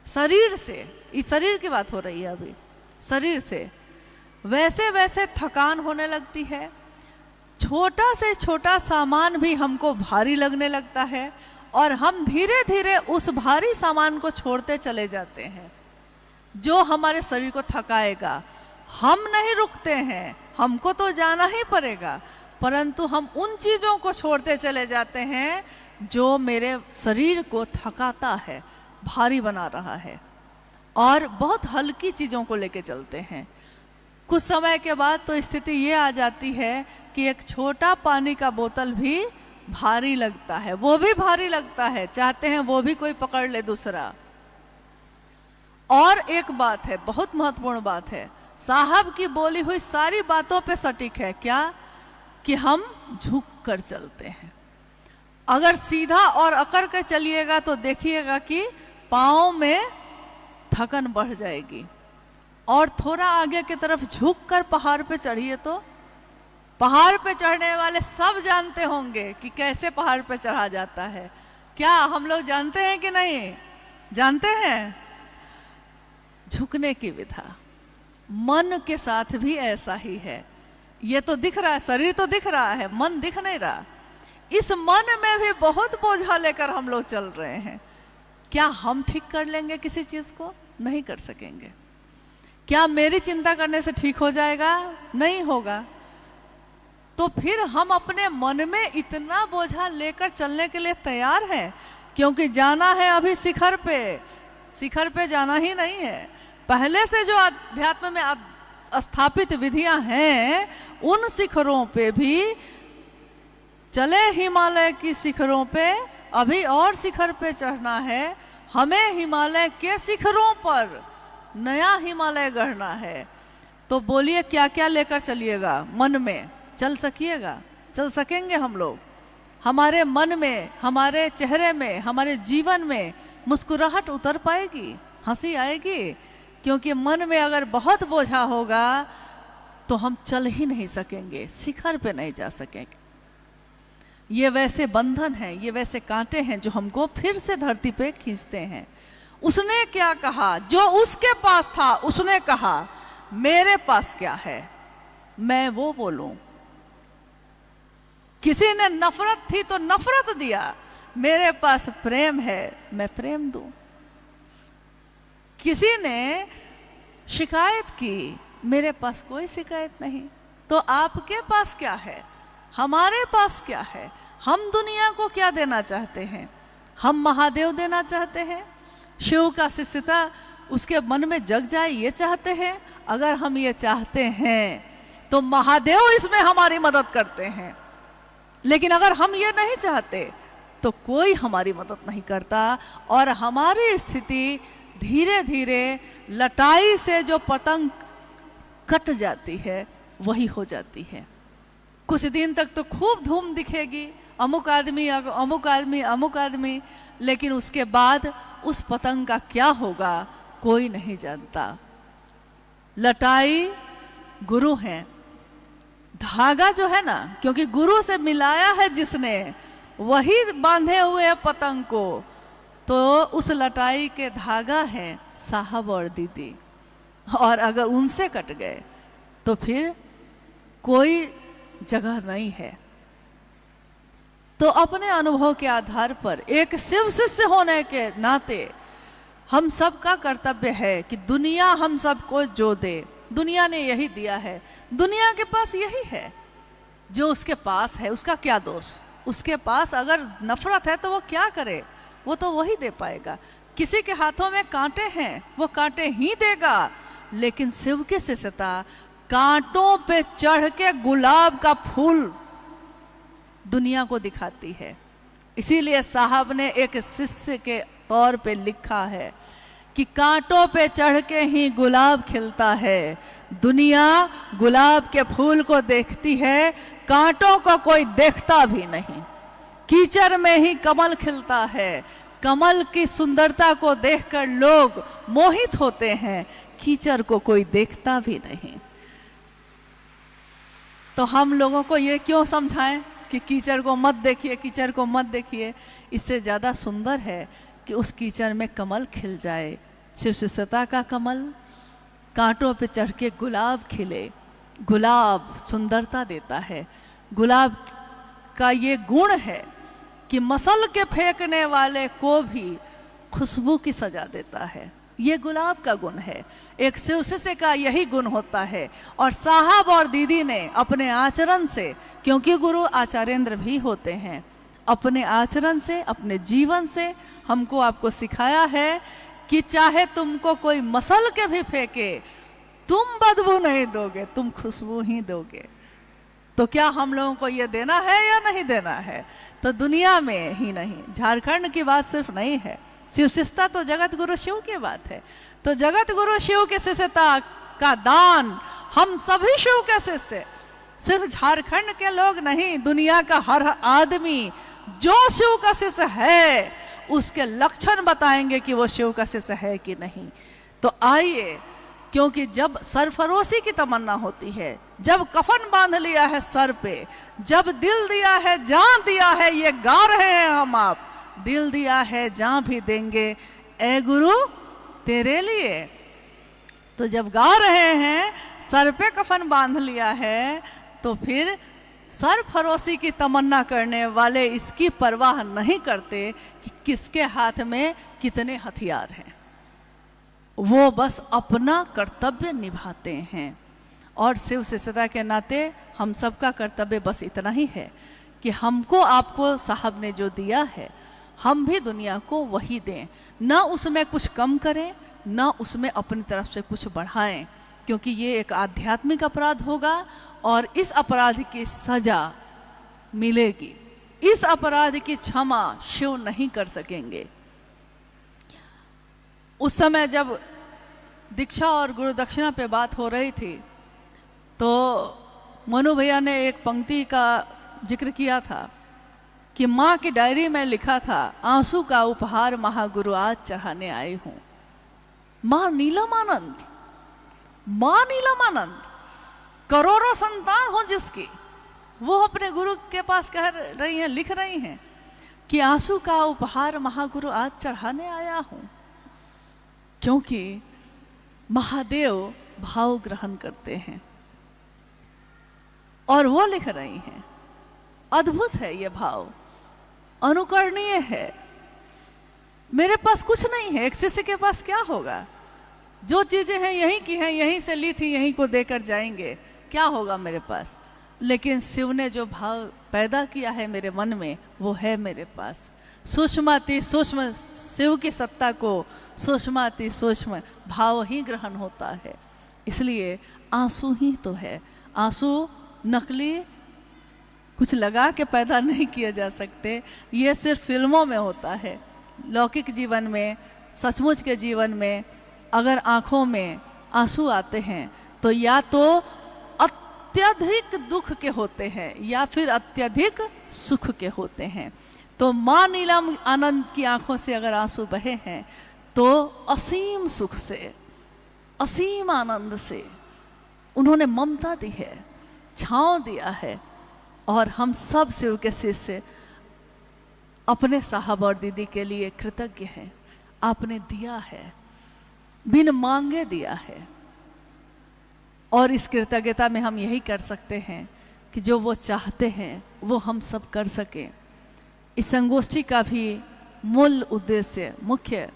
शरीर से, इस शरीर की बात हो रही है अभी, शरीर से वैसे वैसे थकान होने लगती है। छोटा से छोटा सामान भी हमको भारी लगने लगता है और हम धीरे धीरे उस भारी सामान को छोड़ते चले जाते हैं जो हमारे शरीर को थकाएगा। हम नहीं रुकते हैं, हमको तो जाना ही पड़ेगा, परंतु हम उन चीज़ों को छोड़ते चले जाते हैं जो मेरे शरीर को थकाता है, भारी बना रहा है, और बहुत हल्की चीज़ों को लेके चलते हैं। कुछ समय के बाद तो स्थिति ये आ जाती है कि एक छोटा पानी का बोतल भी भारी लगता है, वो भी भारी लगता है, चाहते हैं वो भी कोई पकड़ ले दूसरा। और एक बात है, बहुत महत्वपूर्ण बात है, साहब की बोली हुई सारी बातों पे सटीक है, क्या कि हम झुक कर चलते हैं। अगर सीधा और अकड़ कर चलिएगा तो देखिएगा कि पाँव में थकन बढ़ जाएगी, और थोड़ा आगे की तरफ झुक कर पहाड़ पे चढ़िए तो पहाड़ पे चढ़ने वाले सब जानते होंगे कि कैसे पहाड़ पे चढ़ा जाता है। क्या हम लोग जानते हैं कि नहीं जानते हैं? झुकने की विधा मन के साथ भी ऐसा ही है। ये तो दिख रहा है, शरीर तो दिख रहा है, मन दिख नहीं रहा। इस मन में भी बहुत बोझा लेकर हम लोग चल रहे हैं। क्या हम ठीक कर लेंगे किसी चीज को? नहीं कर सकेंगे। क्या मेरी चिंता करने से ठीक हो जाएगा? नहीं होगा। तो फिर हम अपने मन में इतना बोझा लेकर चलने के लिए तैयार हैं, क्योंकि जाना है अभी शिखर पे। शिखर पे जाना ही नहीं है, पहले से जो अध्यात्म में स्थापित विधियां हैं उन शिखरों पे भी चले। हिमालय की शिखरों पे अभी और शिखर पे चढ़ना है, हमें हिमालय के शिखरों पर नया हिमालय गढ़ना है। तो बोलिए क्या क्या लेकर चलिएगा? मन में चल सकिएगा? चल सकेंगे हम लोग? हमारे मन में, हमारे चेहरे में, हमारे जीवन में मुस्कुराहट उतर पाएगी, हंसी आएगी? क्योंकि मन में अगर बहुत बोझा होगा तो हम चल ही नहीं सकेंगे, शिखर पे नहीं जा सकेंगे। ये वैसे बंधन हैं, ये वैसे कांटे हैं जो हमको फिर से धरती पे खींचते हैं। उसने क्या कहा? जो उसके पास था उसने कहा मेरे पास क्या है, मैं वो बोलूं। किसी ने नफरत थी तो नफरत दिया, मेरे पास प्रेम है, मैं प्रेम दूं। किसी ने शिकायत की, मेरे पास कोई शिकायत नहीं। तो आपके पास क्या है? हमारे पास क्या है? हम दुनिया को क्या देना चाहते हैं? हम महादेव देना चाहते हैं, शिव का शिष्यता उसके मन में जग जाए, ये चाहते हैं? अगर हम ये चाहते हैं तो महादेव इसमें हमारी मदद करते हैं। लेकिन अगर हम ये नहीं चाहते तो कोई हमारी मदद नहीं करता, और हमारी स्थिति धीरे धीरे लटाई से जो पतंग कट जाती है वही हो जाती है। कुछ दिन तक तो खूब धूम दिखेगी, अमुक आदमी अमुक आदमी अमुक आदमी, लेकिन उसके बाद उस पतंग का क्या होगा कोई नहीं जानता। लटाई गुरु है, धागा जो है ना, क्योंकि गुरु से मिलाया है जिसने, वही बांधे हुए पतंग को। तो उस लटाई के धागा है साहब और दीदी, और अगर उनसे कट गए तो फिर कोई जगह नहीं है। तो अपने अनुभव के आधार पर एक शिव शिष्य होने के नाते हम सबका कर्तव्य है कि दुनिया हम सबको जो दे, दुनिया ने यही दिया है, दुनिया के पास यही है। जो उसके पास है उसका क्या दोष? उसके पास अगर नफरत है तो वो क्या करे? वो तो वही दे पाएगा। किसी के हाथों में कांटे हैं, वो कांटे ही देगा। लेकिन शिव की शिष्यता कांटों पे चढ़ के गुलाब का फूल दुनिया को दिखाती है। इसीलिए साहब ने एक शिष्य के तौर पे लिखा है कि कांटों पे चढ़ के ही गुलाब खिलता है, दुनिया गुलाब के फूल को देखती है, कांटों को कोई देखता भी नहीं। कीचड़ में ही कमल खिलता है, कमल की सुंदरता को देखकर लोग मोहित होते हैं, कीचड़ को कोई देखता भी नहीं। तो हम लोगों को ये क्यों समझाएं कि कीचड़ को मत देखिए, कीचड़ को मत देखिए। इससे ज़्यादा सुंदर है कि उस कीचड़ में कमल खिल जाए, शिव शिष्यता का कमल, कांटों पे चढ़ के गुलाब खिले। गुलाब सुंदरता देता है। गुलाब का ये गुण है कि मसल के फेंकने वाले को भी खुशबू की सजा देता है। ये गुलाब का गुण है। एक शिव शिष्य का यही गुण होता है। और साहब और दीदी ने अपने आचरण से, क्योंकि गुरु आचार्येंद्र भी होते हैं, अपने आचरण से, अपने जीवन से हमको आपको सिखाया है कि चाहे तुमको कोई मसल के भी फेंके, तुम बदबू नहीं दोगे, तुम खुशबू ही दोगे। तो क्या हम लोगों को ये देना है या नहीं देना है? तो दुनिया में ही नहीं, झारखंड की बात सिर्फ नहीं है, शिव शिष्यता तो जगत गुरु शिव की बात है। तो जगत गुरु शिव के शिष्यता का दान हम सभी शिव के शिष्य, सिर्फ झारखंड के लोग नहीं, दुनिया का हर आदमी जो शिव का शिष्य है उसके लक्षण बताएंगे कि वो शिव का शिष्य है कि नहीं। तो आइए, क्योंकि जब सरफरोशी की तमन्ना होती है, जब कफन बांध लिया है सर पे, जब दिल दिया है, जान दिया है, ये गा रहे हैं हम आप, दिल दिया है जान भी देंगे ए गुरु तेरे लिए। तो जब गा रहे हैं, सर पे कफन बांध लिया है, तो फिर सरफरोशी की तमन्ना करने वाले इसकी परवाह नहीं करते कि किसके हाथ में कितने हथियार हैं। वो बस अपना कर्तव्य निभाते हैं। और शिव शिष्यता के नाते हम सबका कर्तव्य बस इतना ही है कि हमको आपको साहब ने जो दिया है, हम भी दुनिया को वही दें, ना उसमें कुछ कम करें, ना उसमें अपनी तरफ से कुछ बढ़ाएं, क्योंकि ये एक आध्यात्मिक अपराध होगा और इस अपराध की सजा मिलेगी। इस अपराध की क्षमा शिव नहीं कर सकेंगे। उस समय जब दीक्षा और गुरु दक्षिणा पे बात हो रही थी, तो मनु भैया ने एक पंक्ति का जिक्र किया था कि माँ की डायरी में लिखा था, आंसू का उपहार महागुरु आज चढ़ाने आई हूँ। माँ नीलमानंद, माँ नीलमानंद, करोड़ों संतान हो जिसकी, वो अपने गुरु के पास कह रही हैं, लिख रही हैं कि आंसू का उपहार महागुरु आज चढ़ाने आया हूँ, क्योंकि महादेव भाव ग्रहण करते हैं। और वो लिख रही हैं, अद्भुत है ये भाव, अनुकरणीय है। मेरे पास कुछ नहीं है, एक शिष्य के पास क्या होगा? जो चीजें हैं यहीं की हैं, यहीं से ली थी, यहीं को देकर जाएंगे, क्या होगा मेरे पास? लेकिन शिव ने जो भाव पैदा किया है मेरे मन में, वो है मेरे पास। सूक्ष्माति सूक्ष्म शिव की सत्ता को सूक्ष्माति सूक्ष्म भाव ही ग्रहण होता है। इसलिए आंसू ही तो है। आंसू नकली कुछ लगा के पैदा नहीं किए जा सकते, ये सिर्फ फिल्मों में होता है। लौकिक जीवन में, सचमुच के जीवन में अगर आंखों में आंसू आते हैं तो या तो अत्यधिक दुख के होते हैं या फिर अत्यधिक सुख के होते हैं। तो माँ नीलम आनंद की आंखों से अगर आंसू बहे हैं तो असीम सुख से, असीम आनंद से उन्होंने ममता दी है, छांव दिया है। और हम सब शिव के शिष्य अपने साहब और दीदी के लिए कृतज्ञ हैं। आपने दिया है, बिन मांगे दिया है, और इस कृतज्ञता में हम यही कर सकते हैं कि जो वो चाहते हैं वो हम सब कर सकें। इस संगोष्ठी का भी मूल उद्देश्य, मुख्य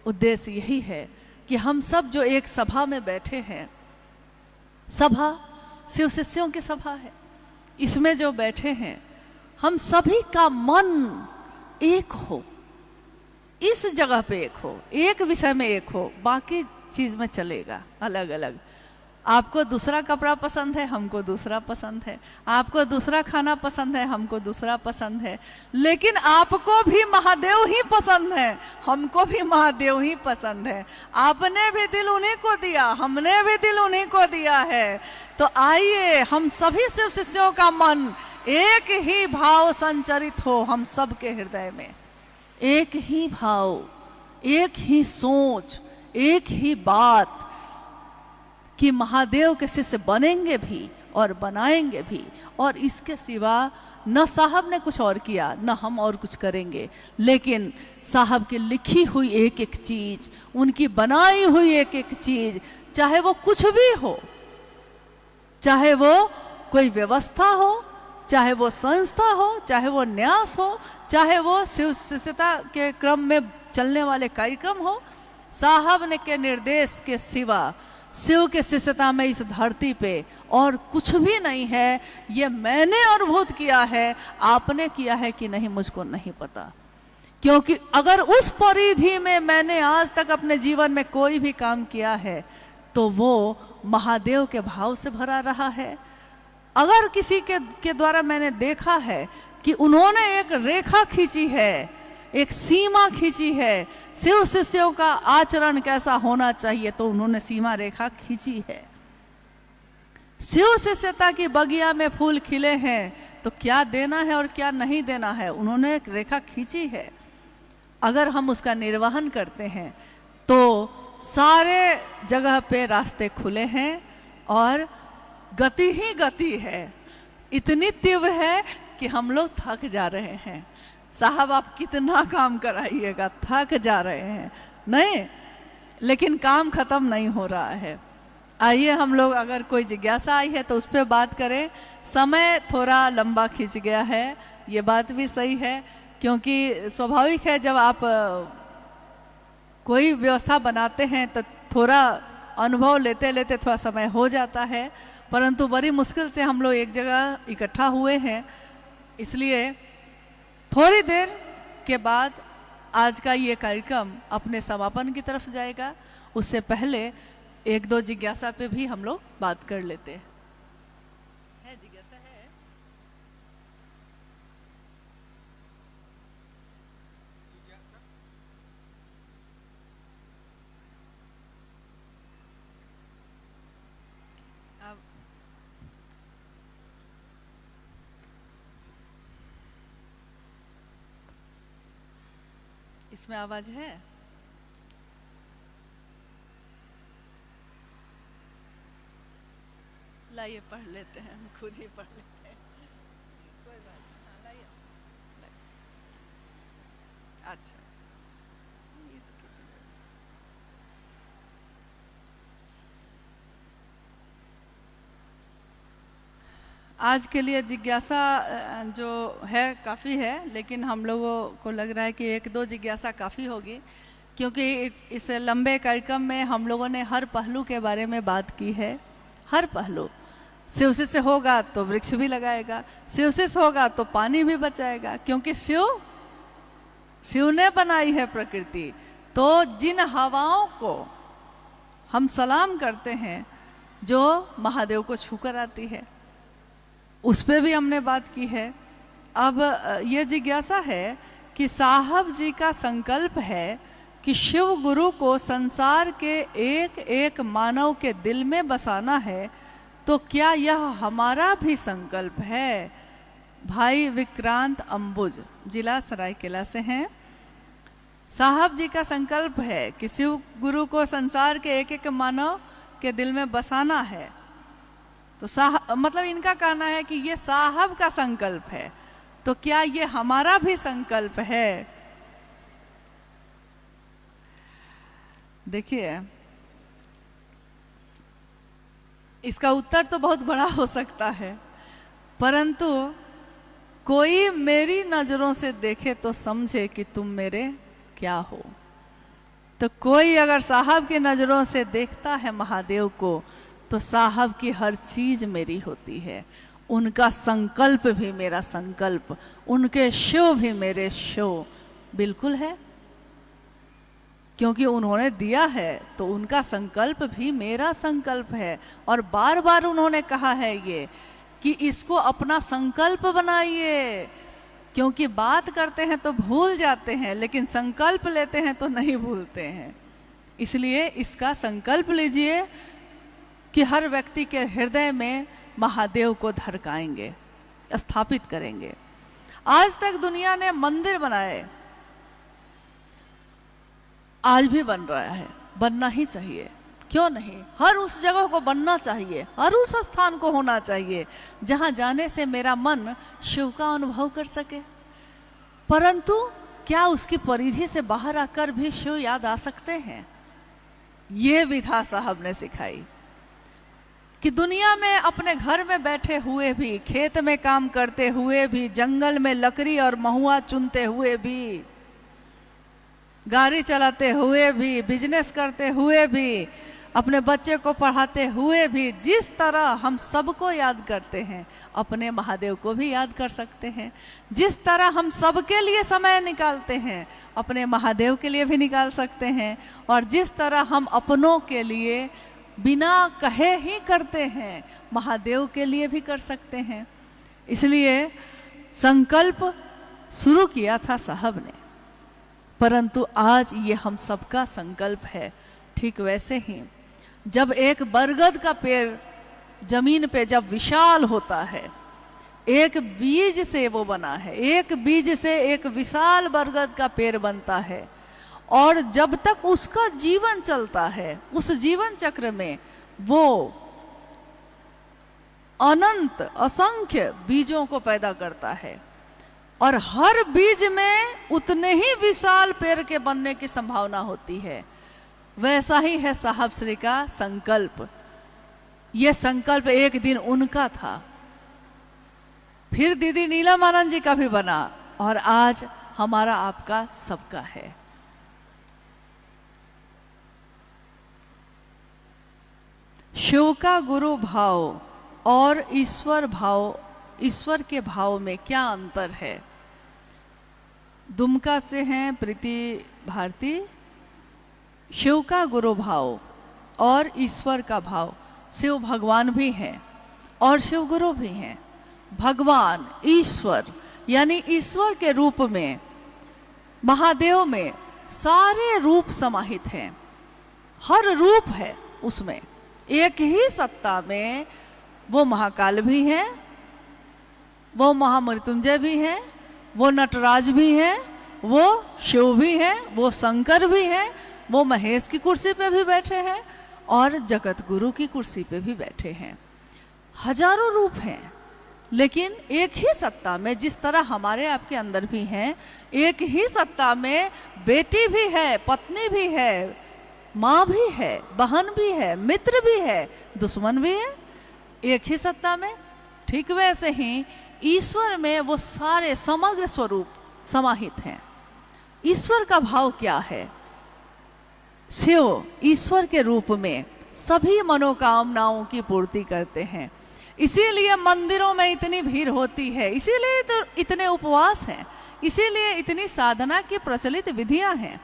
उद्देश्य यही है कि हम सब जो एक सभा में बैठे हैं, सभा शिव शिष्यों की सभा है, इसमें जो बैठे हैं हम सभी का मन एक हो, इस जगह पे एक हो, एक विषय में एक हो, बाकी चीज में चलेगा अलग अलग। आपको दूसरा कपड़ा पसंद है, हमको दूसरा पसंद है, आपको दूसरा खाना पसंद है, हमको दूसरा पसंद है, लेकिन आपको भी महादेव ही पसंद है, हमको भी महादेव ही पसंद है। आपने भी दिल उन्हीं को दिया, हमने भी दिल उन्हीं को दिया है। तो आइए हम सभी शिव शिष्यों का मन एक ही भाव संचरित हो, हम सब के हृदय में एक ही भाव, एक ही सोच, एक ही बात, कि महादेव के शिष्य बनेंगे भी और बनाएंगे भी, और इसके सिवा न साहब ने कुछ और किया न हम और कुछ करेंगे, लेकिन साहब की लिखी हुई एक एक चीज, उनकी बनाई हुई एक एक चीज, चाहे वो कुछ भी हो, चाहे वो कोई व्यवस्था हो, चाहे वो संस्था हो, चाहे वो न्यास हो, चाहे वो शिव शिष्यता के क्रम में चलने वाले कार्यक्रम हो, साहब ने के निर्देश के सिवा शिव के शिष्यता में इस धरती पे और कुछ भी नहीं है। ये मैंने अनुभूत किया है, आपने किया है कि नहीं मुझको नहीं पता, क्योंकि अगर उस परिधि में मैंने आज तक अपने जीवन में कोई भी काम किया है तो वो महादेव के भाव से भरा रहा है। अगर किसी के द्वारा मैंने देखा है कि उन्होंने एक रेखा खींची है, एक सीमा खींची है, शिव शिष्यों का आचरण कैसा होना चाहिए, तो उन्होंने सीमा रेखा खींची है। शिव शिष्यता की बगिया में फूल खिले हैं तो क्या देना है और क्या नहीं देना है, उन्होंने एक रेखा खींची है। अगर हम उसका निर्वहन करते हैं तो सारे जगह पे रास्ते खुले हैं और गति ही गति है, इतनी तीव्र है कि हम लोग थक जा रहे हैं। साहब आप कितना काम कराइएगा, थक जा रहे हैं, नहीं, लेकिन काम खत्म नहीं हो रहा है। आइए हम लोग, अगर कोई जिज्ञासा आई है तो उस पर बात करें। समय थोड़ा लंबा खींच गया है, ये बात भी सही है, क्योंकि स्वाभाविक है जब आप कोई व्यवस्था बनाते हैं तो थोड़ा अनुभव लेते लेते थोड़ा समय हो जाता है, परंतु बड़ी मुश्किल से हम लोग एक जगह इकट्ठा हुए हैं, इसलिए थोड़ी देर के बाद आज का ये कार्यक्रम अपने समापन की तरफ जाएगा। उससे पहले एक दो जिज्ञासा पे भी हम लोग बात कर लेते हैं। है जिज्ञासा है? अब इसमें आवाज है? लाइए पढ़ लेते हैं, हम खुद ही पढ़ लेते हैं, कोई बात नहीं। हाँ, लाइए। अच्छा आज के लिए जिज्ञासा जो है काफ़ी है, लेकिन हम लोगों को लग रहा है कि एक दो जिज्ञासा काफ़ी होगी, क्योंकि इस लंबे कार्यक्रम में हम लोगों ने हर पहलू के बारे में बात की है। हर पहलू, शिव से होगा तो वृक्ष भी लगाएगा, शिव से होगा तो पानी भी बचाएगा, क्योंकि शिव ने बनाई है प्रकृति। तो जिन हवाओं को हम सलाम करते हैं जो महादेव को छूकर आती है, उस पर भी हमने बात की है। अब ये जिज्ञासा है कि साहब जी का संकल्प है कि शिव गुरु को संसार के एक एक मानव के दिल में बसाना है, तो क्या यह हमारा भी संकल्प है? भाई विक्रांत अंबुज जिला सरायकेला से हैं। साहब जी का संकल्प है कि शिव गुरु को संसार के एक एक मानव के दिल में बसाना है, तो मतलब इनका कहना है कि ये साहब का संकल्प है, तो क्या ये हमारा भी संकल्प है? देखिए, इसका उत्तर तो बहुत बड़ा हो सकता है, परंतु कोई मेरी नजरों से देखे तो समझे कि तुम मेरे क्या हो। तो कोई अगर साहब की नजरों से देखता है महादेव को, तो साहब की हर चीज मेरी होती है, उनका संकल्प भी मेरा संकल्प, उनके शिव भी मेरे शिव बिल्कुल है, क्योंकि उन्होंने दिया है तो उनका संकल्प भी मेरा संकल्प है। और बार बार उन्होंने कहा है ये कि इसको अपना संकल्प बनाइए, क्योंकि बात करते हैं तो भूल जाते हैं, लेकिन संकल्प लेते हैं तो नहीं भूलते हैं। इसलिए इसका संकल्प लीजिए कि हर व्यक्ति के हृदय में महादेव को धड़काएंगे, स्थापित करेंगे। आज तक दुनिया ने मंदिर बनाए, आज भी बन रहा है, बनना ही चाहिए, क्यों नहीं, हर उस जगह को बनना चाहिए, हर उस स्थान को होना चाहिए जहां जाने से मेरा मन शिव का अनुभव कर सके। परंतु क्या उसकी परिधि से बाहर आकर भी शिव याद आ सकते हैं? ये विधा साहब ने सिखाई कि दुनिया में अपने घर में बैठे हुए भी, खेत में काम करते हुए भी, जंगल में लकड़ी और महुआ चुनते हुए भी, गाड़ी चलाते हुए भी, बिजनेस करते हुए भी, अपने बच्चे को पढ़ाते हुए भी, जिस तरह हम सबको याद करते हैं अपने महादेव को भी याद कर सकते हैं। जिस तरह हम सबके लिए समय निकालते हैं अपने महादेव के लिए भी निकाल सकते हैं। और जिस तरह हम अपनों के लिए बिना कहे ही करते हैं महादेव के लिए भी कर सकते हैं। इसलिए संकल्प शुरू किया था साहब ने, परंतु आज ये हम सबका संकल्प है। ठीक वैसे ही जब एक बरगद का पेड़ जमीन पे जब विशाल होता है, एक बीज से वो बना है, एक बीज से एक विशाल बरगद का पेड़ बनता है, और जब तक उसका जीवन चलता है उस जीवन चक्र में वो अनंत असंख्य बीजों को पैदा करता है, और हर बीज में उतने ही विशाल पेड़ के बनने की संभावना होती है। वैसा ही है साहब श्री का संकल्प। यह संकल्प एक दिन उनका था, फिर दीदी नीलम आनंद जी का भी बना, और आज हमारा आपका सबका है। शिव का गुरु भाव और ईश्वर भाव, ईश्वर के भाव में क्या अंतर है? दुमका से हैं प्रीति भारती। शिव का गुरु भाव और ईश्वर का भाव, शिव भगवान भी हैं और शिव गुरु भी हैं। भगवान ईश्वर यानी ईश्वर के रूप में महादेव में सारे रूप समाहित हैं, हर रूप है उसमें। एक ही सत्ता में वो महाकाल भी हैं, वो महामृत्युंजय भी हैं, वो नटराज भी हैं, वो शिव भी हैं, वो शंकर भी हैं, वो महेश की कुर्सी पे भी बैठे हैं और जगत गुरु की कुर्सी पे भी बैठे हैं। हजारों रूप हैं, लेकिन एक ही सत्ता में, जिस तरह हमारे आपके अंदर भी हैं, एक ही सत्ता में बेटी भी है, पत्नी भी है, माँ भी है, बहन भी है, मित्र भी है, दुश्मन भी है, एक ही सत्ता में। ठीक वैसे ही ईश्वर में वो सारे समग्र स्वरूप समाहित हैं। ईश्वर का भाव क्या है? शिव ईश्वर के रूप में सभी मनोकामनाओं की पूर्ति करते हैं। इसीलिए मंदिरों में इतनी भीड़ होती है, इसीलिए तो इतने उपवास हैं, इसीलिए इतनी साधना की प्रचलित विधियां हैं,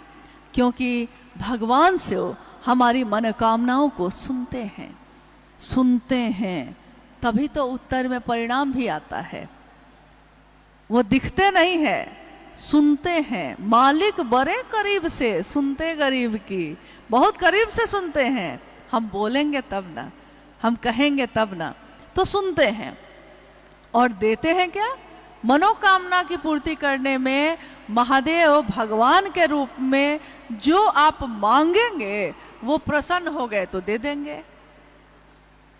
क्योंकि भगवान शिव हमारी मनोकामनाओं को सुनते हैं, तभी तो उत्तर में परिणाम भी आता है। वो दिखते नहीं है, सुनते हैं। मालिक बड़े करीब से सुनते गरीब की, बहुत करीब से सुनते हैं। हम बोलेंगे तब ना, हम कहेंगे तब ना, तो सुनते हैं। और देते हैं क्या? मनोकामना की पूर्ति करने में महादेव भगवान के रूप में जो आप मांगेंगे वो प्रसन्न हो गए तो दे देंगे।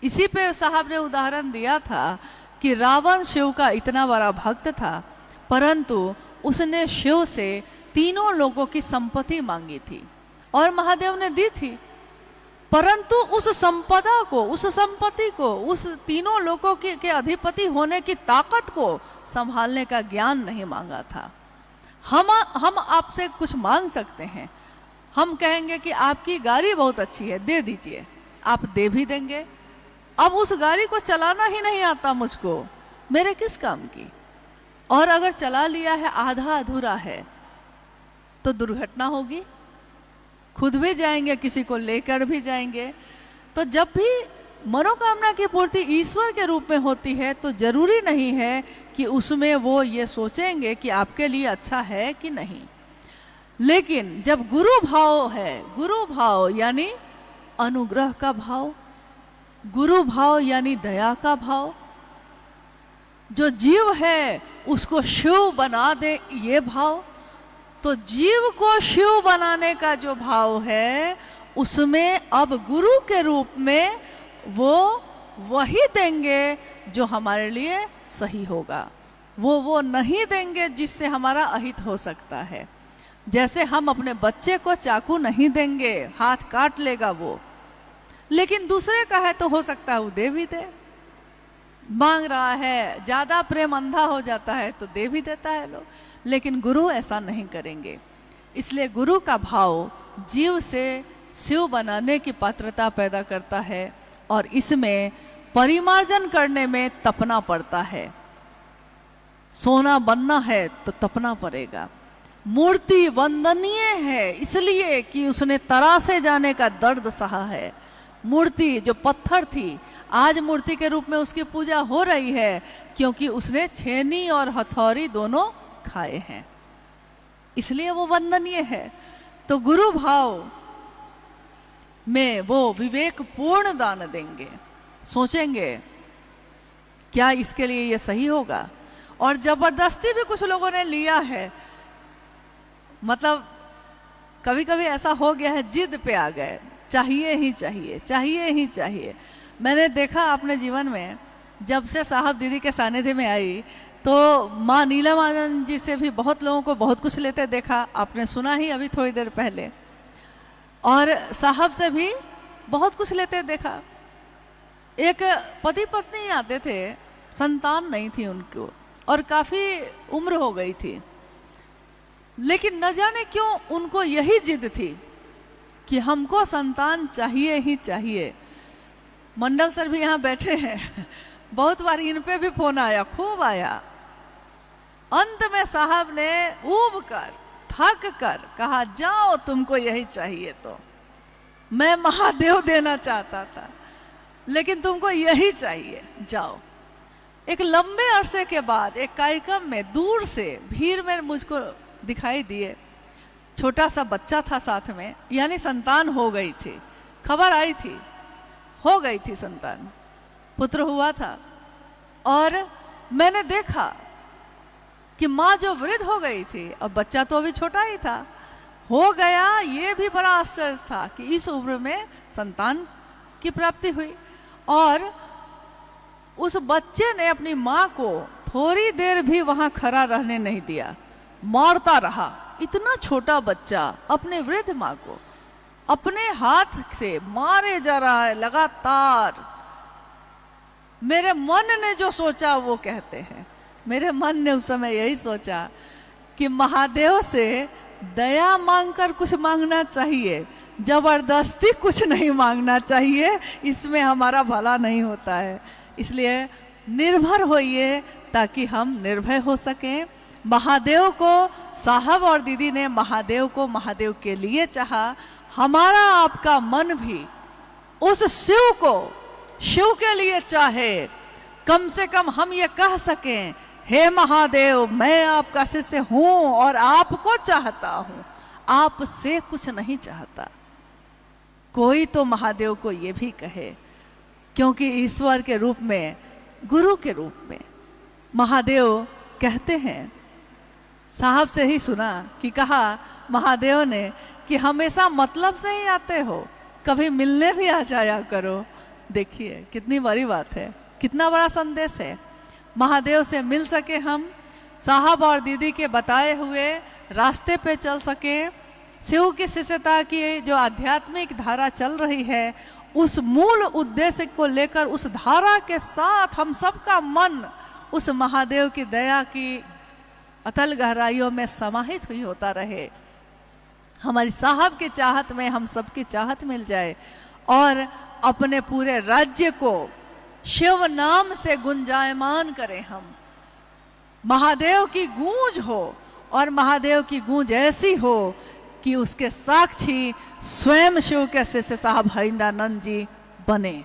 इसी पे साहब ने उदाहरण दिया था कि रावण शिव का इतना बड़ा भक्त था, परंतु उसने शिव से तीनों लोगों की संपत्ति मांगी थी और महादेव ने दी थी, परंतु उस संपदा को, उस संपत्ति को, उस तीनों लोगों के अधिपति होने की ताकत को संभालने का ज्ञान नहीं मांगा था। हम आपसे कुछ मांग सकते हैं, हम कहेंगे कि आपकी गाड़ी बहुत अच्छी है, दे दीजिए, आप दे भी देंगे। अब उस गाड़ी को चलाना ही नहीं आता मुझको, मेरे किस काम की? और अगर चला लिया है, आधा अधूरा है, तो दुर्घटना होगी, खुद भी जाएंगे, किसी को लेकर भी जाएंगे। तो जब भी मनोकामना की पूर्ति ईश्वर के रूप में होती है तो जरूरी नहीं है कि उसमें वो ये सोचेंगे कि आपके लिए अच्छा है कि नहीं। लेकिन जब गुरु भाव है, गुरु भाव यानी अनुग्रह का भाव, गुरु भाव यानी दया का भाव, जो जीव है उसको शिव बना दे, ये भाव, तो जीव को शिव बनाने का जो भाव है उसमें अब गुरु के रूप में वो वही देंगे जो हमारे लिए सही होगा, वो नहीं देंगे जिससे हमारा अहित हो सकता है। जैसे हम अपने बच्चे को चाकू नहीं देंगे, हाथ काट लेगा वो, लेकिन दूसरे का है तो हो सकता है वो दे भी दे। मांग रहा है, ज्यादा प्रेम अंधा हो जाता है तो दे भी देता है लोग, लेकिन गुरु ऐसा नहीं करेंगे। इसलिए गुरु का भाव जीव से शिव बनाने की पात्रता पैदा करता है और इसमें परिमार्जन करने में तपना पड़ता है। सोना बनना है तो तपना पड़ेगा। मूर्ति वंदनीय है इसलिए कि उसने तरासे जाने का दर्द सहा है। मूर्ति जो पत्थर थी, आज मूर्ति के रूप में उसकी पूजा हो रही है क्योंकि उसने छेनी और हथौड़ी दोनों खाए हैं, इसलिए वो वंदनीय है। तो गुरु भाव में वो विवेक पूर्ण दान देंगे, सोचेंगे क्या इसके लिए ये सही होगा। और जबरदस्ती भी कुछ लोगों ने लिया है, मतलब कभी कभी ऐसा हो गया है, जिद पे आ गए, चाहिए ही चाहिए, चाहिए ही चाहिए। मैंने देखा अपने जीवन में, जब से साहब दीदी के सानिध्य में आई तो माँ नीलम आनंद जी से भी बहुत लोगों को बहुत कुछ लेते देखा, आपने सुना ही अभी थोड़ी देर पहले, और साहब से भी बहुत कुछ लेते देखा। एक पति पत्नी आते थे, संतान नहीं थी उनको और काफी उम्र हो गई थी, लेकिन न जाने क्यों उनको यही जिद थी कि हमको संतान चाहिए ही चाहिए। मंडल सर भी यहाँ बैठे हैं, बहुत बार इन पे भी फोन आया, खूब आया। अंत में साहब ने ऊब कर थक कर कहा, जाओ तुमको यही चाहिए तो मैं महादेव देना चाहता था, लेकिन तुमको यही चाहिए, जाओ। एक लंबे अरसे के बाद एक कार्यक्रम में दूर से भीड़ में मुझको दिखाई दिए, छोटा सा बच्चा था साथ में, यानी संतान हो गई थी, खबर आई थी, हो गई थी संतान, पुत्र हुआ था। और मैंने देखा कि माँ जो वृद्ध हो गई थी, अब बच्चा तो अभी छोटा ही था, हो गया। ये भी बड़ा आश्चर्य था कि इस उम्र में संतान की प्राप्ति हुई। और उस बच्चे ने अपनी माँ को थोड़ी देर भी वहां खड़ा रहने नहीं दिया, मारता रहा। इतना छोटा बच्चा अपने वृद्ध माँ को अपने हाथ से मारे जा रहा है लगातार। मेरे मन ने जो सोचा वो कहते हैं, मेरे मन ने उस समय यही सोचा कि महादेव से दया मांगकर कुछ मांगना चाहिए, जबरदस्ती कुछ नहीं मांगना चाहिए, इसमें हमारा भला नहीं होता है। इसलिए निर्भर होइए ताकि हम निर्भय हो सकें। महादेव को साहब और दीदी ने महादेव को महादेव के लिए चाहा, हमारा आपका मन भी उस शिव को शिव के लिए चाहे। कम से कम हम ये कह सकें, हे महादेव, मैं आपका शिष्य हूं और आपको चाहता हूं, आपसे कुछ नहीं चाहता। कोई तो महादेव को ये भी कहे, क्योंकि ईश्वर के रूप में, गुरु के रूप में महादेव कहते हैं। साहब से ही सुना कि कहा महादेव ने कि हमेशा मतलब से ही आते हो, कभी मिलने भी आ जाया करो। देखिए कितनी बड़ी बात है, कितना बड़ा संदेश है। महादेव से मिल सके हम, साहब और दीदी के बताए हुए रास्ते पे चल सके, शिव की शिष्यता की जो आध्यात्मिक धारा चल रही है उस मूल उद्देश्य को लेकर, उस धारा के साथ हम सबका मन उस महादेव की दया की अतल गहराइयों में समाहित हुई होता रहे। हमारी साहब की चाहत में हम सबकी चाहत मिल जाए और अपने पूरे राज्य को शिव नाम से गुंजायमान करें हम। महादेव की गूंज हो और महादेव की गूंज ऐसी हो कि उसके साक्षी स्वयं शिव के शिष्य साहब हरिंद्रानंद जी बने।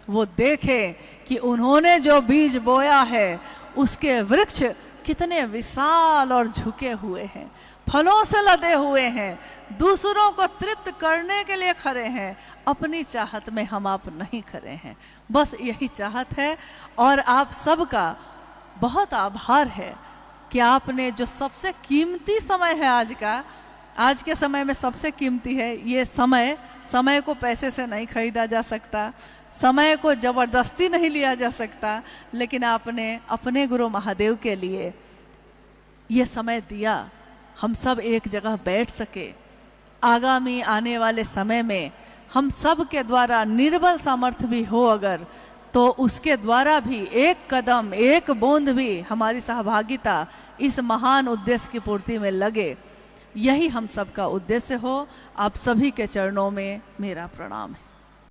वो देखे कि उन्होंने जो बीज बोया है उसके वृक्ष कितने विशाल और झुके हुए हैं, फलों से लदे हुए हैं, दूसरों को तृप्त करने के लिए खड़े हैं। अपनी चाहत में हम आप नहीं खड़े हैं, बस यही चाहत है। और आप सबका बहुत आभार है कि आपने जो सबसे कीमती समय है आज का, आज के समय में सबसे कीमती है ये समय समय को पैसे से नहीं खरीदा जा सकता, समय को जबरदस्ती नहीं लिया जा सकता, लेकिन आपने अपने गुरु महादेव के लिए ये समय दिया, हम सब एक जगह बैठ सके। आगामी आने वाले समय में हम सब के द्वारा निर्बल सामर्थ्य भी हो अगर, तो उसके द्वारा भी एक कदम, एक बूंद भी हमारी सहभागिता इस महान उद्देश्य की पूर्ति में लगे, यही हम सबका उद्देश्य हो। आप सभी के चरणों में मेरा प्रणाम है।